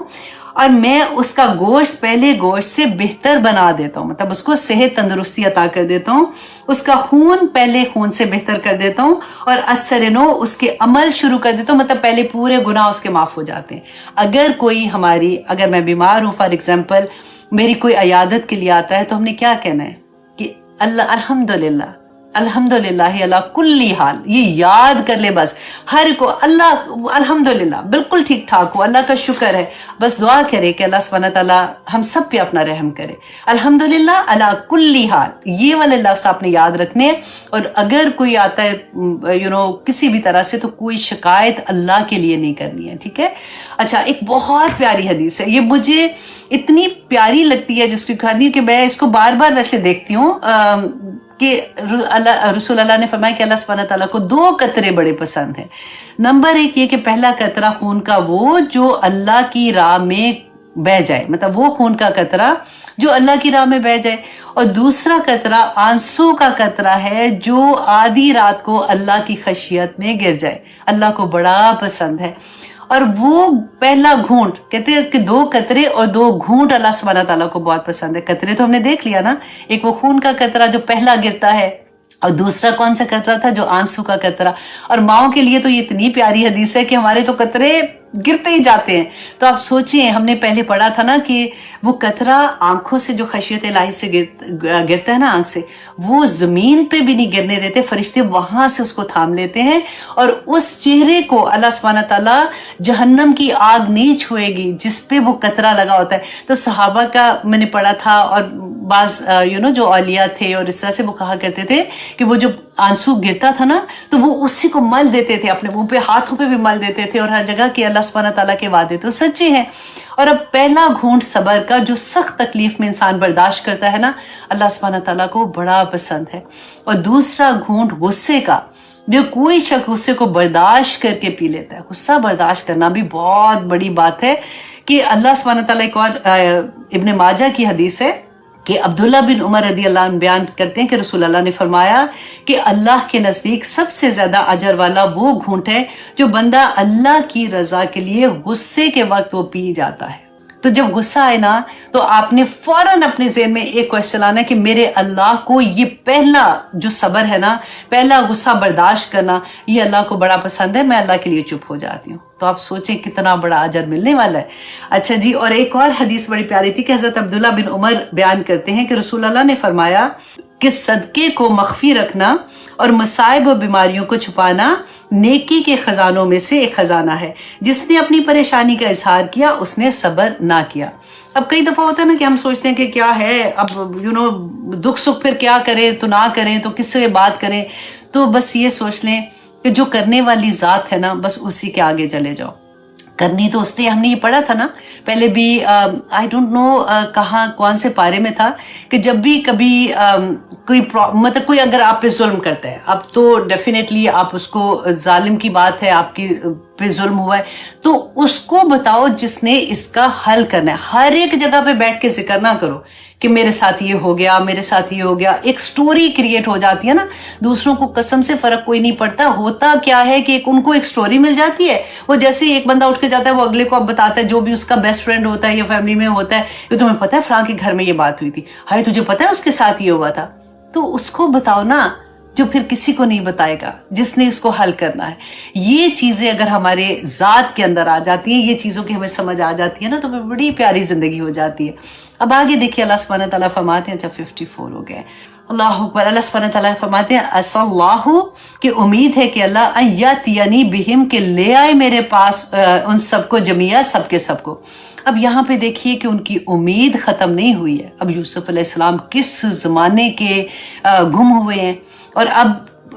اور میں اس کا گوشت پہلے گوشت سے بہتر بنا دیتا ہوں، مطلب اس کو صحت تندرستی عطا کر دیتا ہوں، اس کا خون پہلے خون سے بہتر کر دیتا ہوں، اور اثر نو اس کے عمل شروع کر دیتا ہوں، مطلب پہلے پورے گناہ اس کے معاف ہو جاتے ہیں۔ اگر میں بیمار ہوں، فار ایگزامپل میری کوئی عیادت کے لیے آتا ہے، تو ہم نے کیا کہنا ہے کہ اللہ الحمدللہ الحمدللہ علی کل حال، یہ یاد کر لے بس، ہر کو اللہ الحمدللہ بالکل ٹھیک ٹھاک ہو، اللہ کا شکر ہے، بس دعا کرے کہ اللہ سبحانہ تعالیٰ ہم سب پہ اپنا رحم کرے۔ الحمدللہ علی کل حال، یہ والے لفظ آپ نے یاد رکھنے، اور اگر کوئی آتا ہے کسی بھی طرح سے، تو کوئی شکایت اللہ کے لیے نہیں کرنی ہے، ٹھیک ہے۔ اچھا، ایک بہت پیاری حدیث ہے، یہ مجھے اتنی پیاری لگتی ہے جس کی کہانی کہ میں اس کو بار بار ویسے دیکھتی ہوں، کہ رسول اللہ نے فرمایا کہ اللہ سبحانہ تعالیٰ کو 2 قطرے بڑے پسند ہیں۔ نمبر 1 یہ کہ پہلا قطرہ خون کا وہ جو اللہ کی راہ میں بہہ جائے، مطلب وہ خون کا قطرہ جو اللہ کی راہ میں بہہ جائے، اور دوسرا قطرہ آنسو کا قطرہ ہے جو آدھی رات کو اللہ کی خشیت میں گر جائے، اللہ کو بڑا پسند ہے۔ اور وہ پہلا گھونٹ، کہتے ہیں کہ 2 قطرے اور 2 گھونٹ اللہ سبحانہ تعالیٰ کو بہت پسند ہے۔ قطرے تو ہم نے دیکھ لیا نا، ایک وہ خون کا قطرہ جو پہلا گرتا ہے، اور دوسرا کون سا قطرہ تھا؟ جو آنسو کا قطرہ۔ اور ماؤں کے لیے تو یہ اتنی پیاری حدیث ہے کہ ہمارے تو قطرے گرتے ہی جاتے ہیں۔ تو آپ سوچیں، ہم نے پہلے پڑھا تھا نا کہ وہ قطرہ آنکھوں سے جو خشیت الہی سے گرتا ہے نا، آنکھ سے، وہ زمین پہ بھی نہیں گرنے دیتے، فرشتے وہاں سے اس کو تھام لیتے ہیں، اور اس چہرے کو اللہ سبحانہ تعالیٰ جہنم کی آگ نہیں چھوئے گی جس پہ وہ قطرہ لگا ہوتا ہے۔ تو صحابہ کا میں نے پڑھا تھا، اور بعض جو اولیاء تھے اور اس طرح سے وہ کہا کرتے تھے کہ وہ جو آنسو گرتا تھا نا، تو وہ اسی کو مل دیتے تھے، اپنے منہ پہ ہاتھوں پہ بھی مل دیتے تھے، اور ہر جگہ کہ اللہ سبحانہ تعالیٰ کے وعدے تو سچے ہیں۔ اور اب پہلا گھونٹ صبر کا جو سخت تکلیف میں انسان برداشت کرتا ہے نا، اللہ سبحانہ تعالیٰ کو بڑا پسند ہے۔ اور دوسرا گھونٹ غصے کا، جو کوئی شخص غصے کو برداشت کر کے پی لیتا ہے۔ غصہ برداشت کرنا بھی بہت بڑی بات ہے، کہ اللہ سبحانہ تعالیٰ، ایک اور ابن ماجہ کی حدیث ہے کہ عبداللہ بن عمر رضی اللہ عنہ بیان کرتے ہیں کہ رسول اللہ نے فرمایا کہ اللہ کے نزدیک سب سے زیادہ اجر والا وہ گھونٹ ہے جو بندہ اللہ کی رضا کے لیے غصے کے وقت وہ پی جاتا ہے۔ تو جب غصہ آئے نا، تو آپ نے فوراً اپنے ذہن میں ایک کوشچن لانا ہے کہ میرے اللہ کو یہ پہلا جو صبر ہے نا، پہلا غصہ برداشت کرنا، یہ اللہ کو بڑا پسند ہے، میں اللہ کے لیے چپ ہو جاتی ہوں۔ تو آپ سوچیں کتنا بڑا اجر ملنے والا ہے۔ اچھا جی، اور ایک اور حدیث بڑی پیاری تھی کہ حضرت عبداللہ بن عمر بیان کرتے ہیں کہ رسول اللہ نے فرمایا کہ صدقے کو مخفی رکھنا اور مصائب و بیماریوں کو چھپانا نیکی کے خزانوں میں سے ایک خزانہ ہے۔ جس نے اپنی پریشانی کا اظہار کیا، اس نے صبر نہ کیا۔ اب کئی دفعہ ہوتا ہے نا کہ ہم سوچتے ہیں کہ کیا ہے، اب دکھ سکھ پھر کیا کریں، تو نہ کریں تو کس سے بات کریں۔ تو بس یہ سوچ لیں کہ جو کرنے والی ذات ہے نا، بس اسی کے آگے چلے جاؤ۔ کرنی تو اس نے، ہم نے یہ پڑھا تھا نا پہلے بھی، آئی ڈونٹ نو کہاں کون سے پارے میں تھا، کہ جب بھی کبھی مطلب کوئی اگر آپ پہ ظلم کرتا ہے، اب تو ڈیفینیٹلی آپ اس کو، ظالم کی بات ہے، آپ کی پہ ظلم ہوا ہے، تو اس کو بتاؤ جس نے اس کا حل کرنا ہے۔ ہر ایک جگہ پہ بیٹھ کے ذکر نہ کرو کہ میرے ساتھ یہ ہو گیا، میرے ساتھ یہ ہو گیا۔ ایک سٹوری کریٹ ہو جاتی ہے نا، دوسروں کو قسم سے فرق کوئی نہیں پڑتا، ہوتا کیا ہے کہ ان کو ایک سٹوری مل جاتی ہے، وہ جیسے ایک بندہ اٹھ کے جاتا ہے، وہ اگلے کو اب بتاتا ہے، جو بھی اس کا بیسٹ فرینڈ ہوتا ہے یا فیملی میں ہوتا ہے، کہ تمہیں پتہ ہے فلاں کے گھر میں یہ بات ہوئی تھی، ہائے تجھے پتہ ہے اس کے ساتھ یہ ہوا تھا۔ تو اس کو بتاؤ نا، جو پھر کسی کو نہیں بتائے گا، جس نے اس کو حل کرنا ہے۔ یہ چیزیں اگر ہمارے ذات کے اندر آ جاتی ہیں، یہ چیزوں کی ہمیں سمجھ آ جاتی ہے نا، تو بڑی پیاری زندگی ہو جاتی ہے۔ اب آگے دیکھیے اللہ سبحانہ تعالیٰ فرماتے ہیں، اچھا 54 ہو گئے، اللہ اکبر، اللہ سبحانہ تعالیٰ فرماتے ہیں اسَ اللہ، کہ امید ہے کہ اللہ ان یاتینی بہم، کہ لے آئے میرے پاس ان سب کو جمیعہ، سب کے سب کو۔ اب یہاں پہ دیکھیے کہ ان کی امید ختم نہیں ہوئی ہے۔ اب یوسف علیہ السلام کس زمانے کے گم ہوئے ہیں، اور اب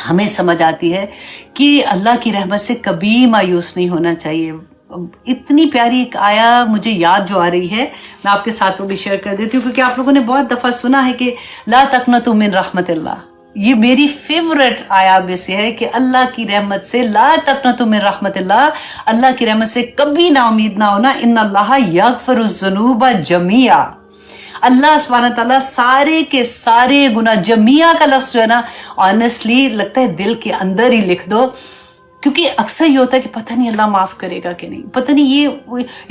ہمیں سمجھ آتی ہے کہ اللہ کی رحمت سے کبھی مایوس نہیں ہونا چاہیے. اتنی پیاری ایک آیا مجھے یاد جو آ رہی ہے، میں آپ کے ساتھ وہ بھی شیئر کر دیتی ہوں، کیونکہ آپ لوگوں نے بہت دفعہ سنا ہے کہ لا تقنطوا من رحمت اللہ. یہ میری فیورٹ آیا میں سے ہے کہ اللہ کی رحمت سے، لا تقنطوا من رحمت اللہ، اللہ کی رحمت سے کبھی نا امید نہ ہونا. ان اللہ یغفر الذنوب جميعا، اللہ سبحانہ تعالیٰ سارے کے سارے گناہ، جميعا کا لفظ جو ہے نا آنیسٹلی لگتا ہے دل کے اندر ہی لکھ دو، کیونکہ اکثر یہ ہوتا ہے کہ پتہ نہیں اللہ معاف کرے گا کہ نہیں، پتہ نہیں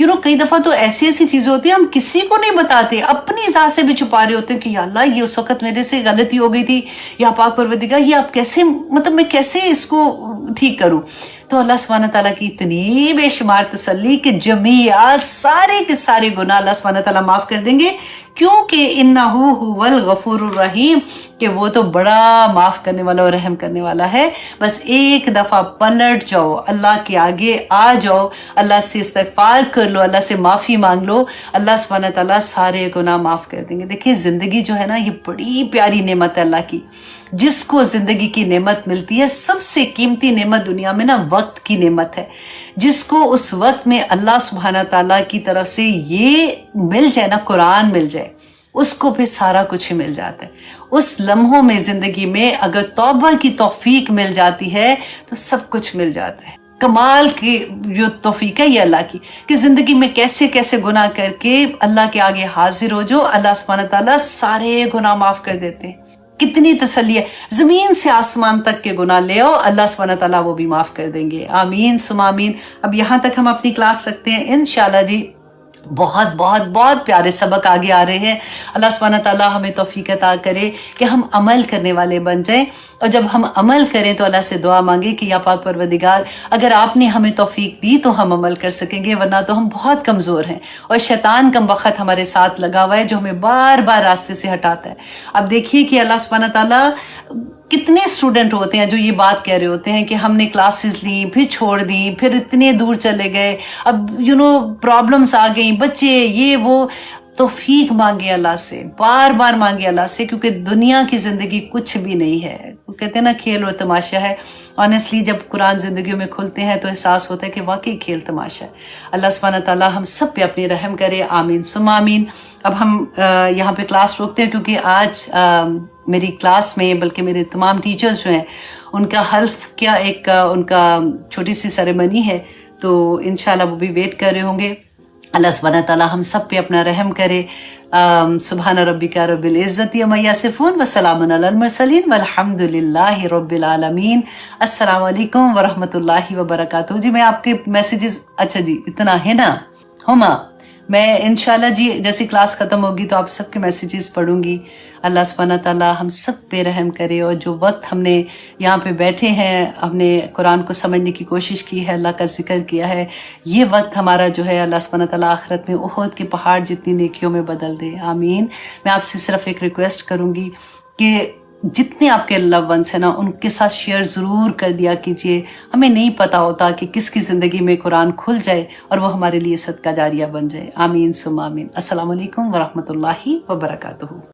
یہ کئی دفعہ تو ایسی چیزیں ہوتی ہیں ہم کسی کو نہیں بتاتے، اپنی ذات سے بھی چھپا رہے ہوتے ہیں کہ یا اللہ یہ اس وقت میرے سے غلطی ہو گئی تھی، یا پاک پروردگار یہ آپ کیسے، مطلب میں کیسے اس کو ٹھیک کروں. تو اللہ سبحانہ تعالیٰ کی اتنی بے شمار تسلی کہ جمیعہ سارے کے سارے گناہ اللہ سبحانہ تعالیٰ معاف کر دیں گے، کیونکہ انہ هو الغفور الرحیم، کہ وہ تو بڑا معاف کرنے والا اور رحم کرنے والا ہے. بس ایک دفعہ پلٹ جاؤ، اللہ کے آگے آ جاؤ، اللہ سے استغفار کر لو، اللہ سے معافی مانگ لو، اللہ سبحانہ تعالیٰ سارے گناہ معاف کر دیں گے. دیکھیے زندگی جو ہے نا یہ بڑی پیاری نعمت ہے اللہ کی. جس کو زندگی کی نعمت ملتی ہے، سب سے قیمتی نعمت دنیا میں نا وقت کی نعمت ہے. جس کو اس وقت میں اللہ سبحانہ تعالیٰ کی طرف سے یہ مل جائے نا، قرآن مل جائے، اس کو پھر سارا کچھ ہی مل جاتا ہے. اس لمحوں میں زندگی میں اگر توبہ کی توفیق مل جاتی ہے تو سب کچھ مل جاتا ہے. کمال کی جو توفیق ہے یہ اللہ کی، کہ زندگی میں کیسے کیسے گناہ کر کے اللہ کے آگے حاضر ہو جو اللہ سبحانہ تعالیٰ سارے گناہ معاف کر دیتے ہیں. کتنی تسلی ہے، زمین سے آسمان تک کے گناہ لے آؤ، اللہ سبحانہ تعالیٰ وہ بھی معاف کر دیں گے. آمین ثم آمین. اب یہاں تک ہم اپنی کلاس رکھتے ہیں انشاءاللہ جی. بہت بہت بہت پیارے سبق آگے آ رہے ہیں. اللہ سبحانہ تعالیٰ ہمیں توفیق عطا کرے کہ ہم عمل کرنے والے بن جائیں، اور جب ہم عمل کریں تو اللہ سے دعا مانگے کہ یا پاک پروردگار اگر آپ نے ہمیں توفیق دی تو ہم عمل کر سکیں گے، ورنہ تو ہم بہت کمزور ہیں، اور شیطان کم وقت ہمارے ساتھ لگا ہوا ہے جو ہمیں بار بار راستے سے ہٹاتا ہے. اب دیکھیے کہ اللہ سبحانہ تعالیٰ، کتنے اسٹوڈنٹ ہوتے ہیں جو یہ بات کہہ رہے ہوتے ہیں کہ ہم نے کلاسز لیں پھر چھوڑ دیں، پھر اتنے دور چلے گئے، اب پرابلمس آ گئیں، بچے یہ وہ. توفیق مانگے اللہ سے، بار بار مانگے اللہ سے، کیونکہ دنیا کی زندگی کچھ بھی نہیں ہے. وہ کہتے ہیں نا کھیل اور تماشا ہے. آنیسٹلی جب قرآن زندگیوں میں کھلتے ہیں تو احساس ہوتا ہے کہ واقعی کھیل تماشا ہے. اللہ سبحانہ تعالیٰ ہم سب پہ اپنی رحم کرے. آمین ثم آمین. اب ہم یہاں پہ کلاس روکتے ہیں، کیونکہ آج میری کلاس میں، بلکہ میرے تمام ٹیچرز جو ہیں ان کا حلف کیا ایک ان کا چھوٹی سی سیریمنی ہے، تو انشاءاللہ وہ بھی ویٹ کر رہے ہوں گے. اللہ سبحانہ تعالیٰ ہم سب پہ اپنا رحم کرے. سبحان ربک رب العزت عما یصفون وسلام علی المرسلین والحمد للہ رب العالمین. السلام علیکم ورحمۃ اللہ وبرکاتہ. جی میں آپ کے میسیجز، اچھا جی اتنا ہے نا ہما، میں انشاءاللہ جی جیسی کلاس ختم ہوگی تو آپ سب کے میسیجز پڑھوں گی. اللہ سبحانہ تعالیٰ ہم سب پہ رحم کرے، اور جو وقت ہم نے یہاں پہ بیٹھے ہیں، ہم نے قرآن کو سمجھنے کی کوشش کی ہے، اللہ کا ذکر کیا ہے، یہ وقت ہمارا جو ہے اللہ سبحانہ تعالیٰ آخرت میں احد کے پہاڑ جتنی نیکیوں میں بدل دے. آمین. میں آپ سے صرف ایک ریکویسٹ کروں گی کہ جتنے آپ کے لو ونس ہیں نا ان کے ساتھ شیئر ضرور کر دیا کیجئے. ہمیں نہیں پتہ ہوتا کہ کس کی زندگی میں قرآن کھل جائے اور وہ ہمارے لیے صدقہ جاریہ بن جائے. آمین ثم آمین. السلام علیکم ورحمۃ اللہ وبرکاتہ.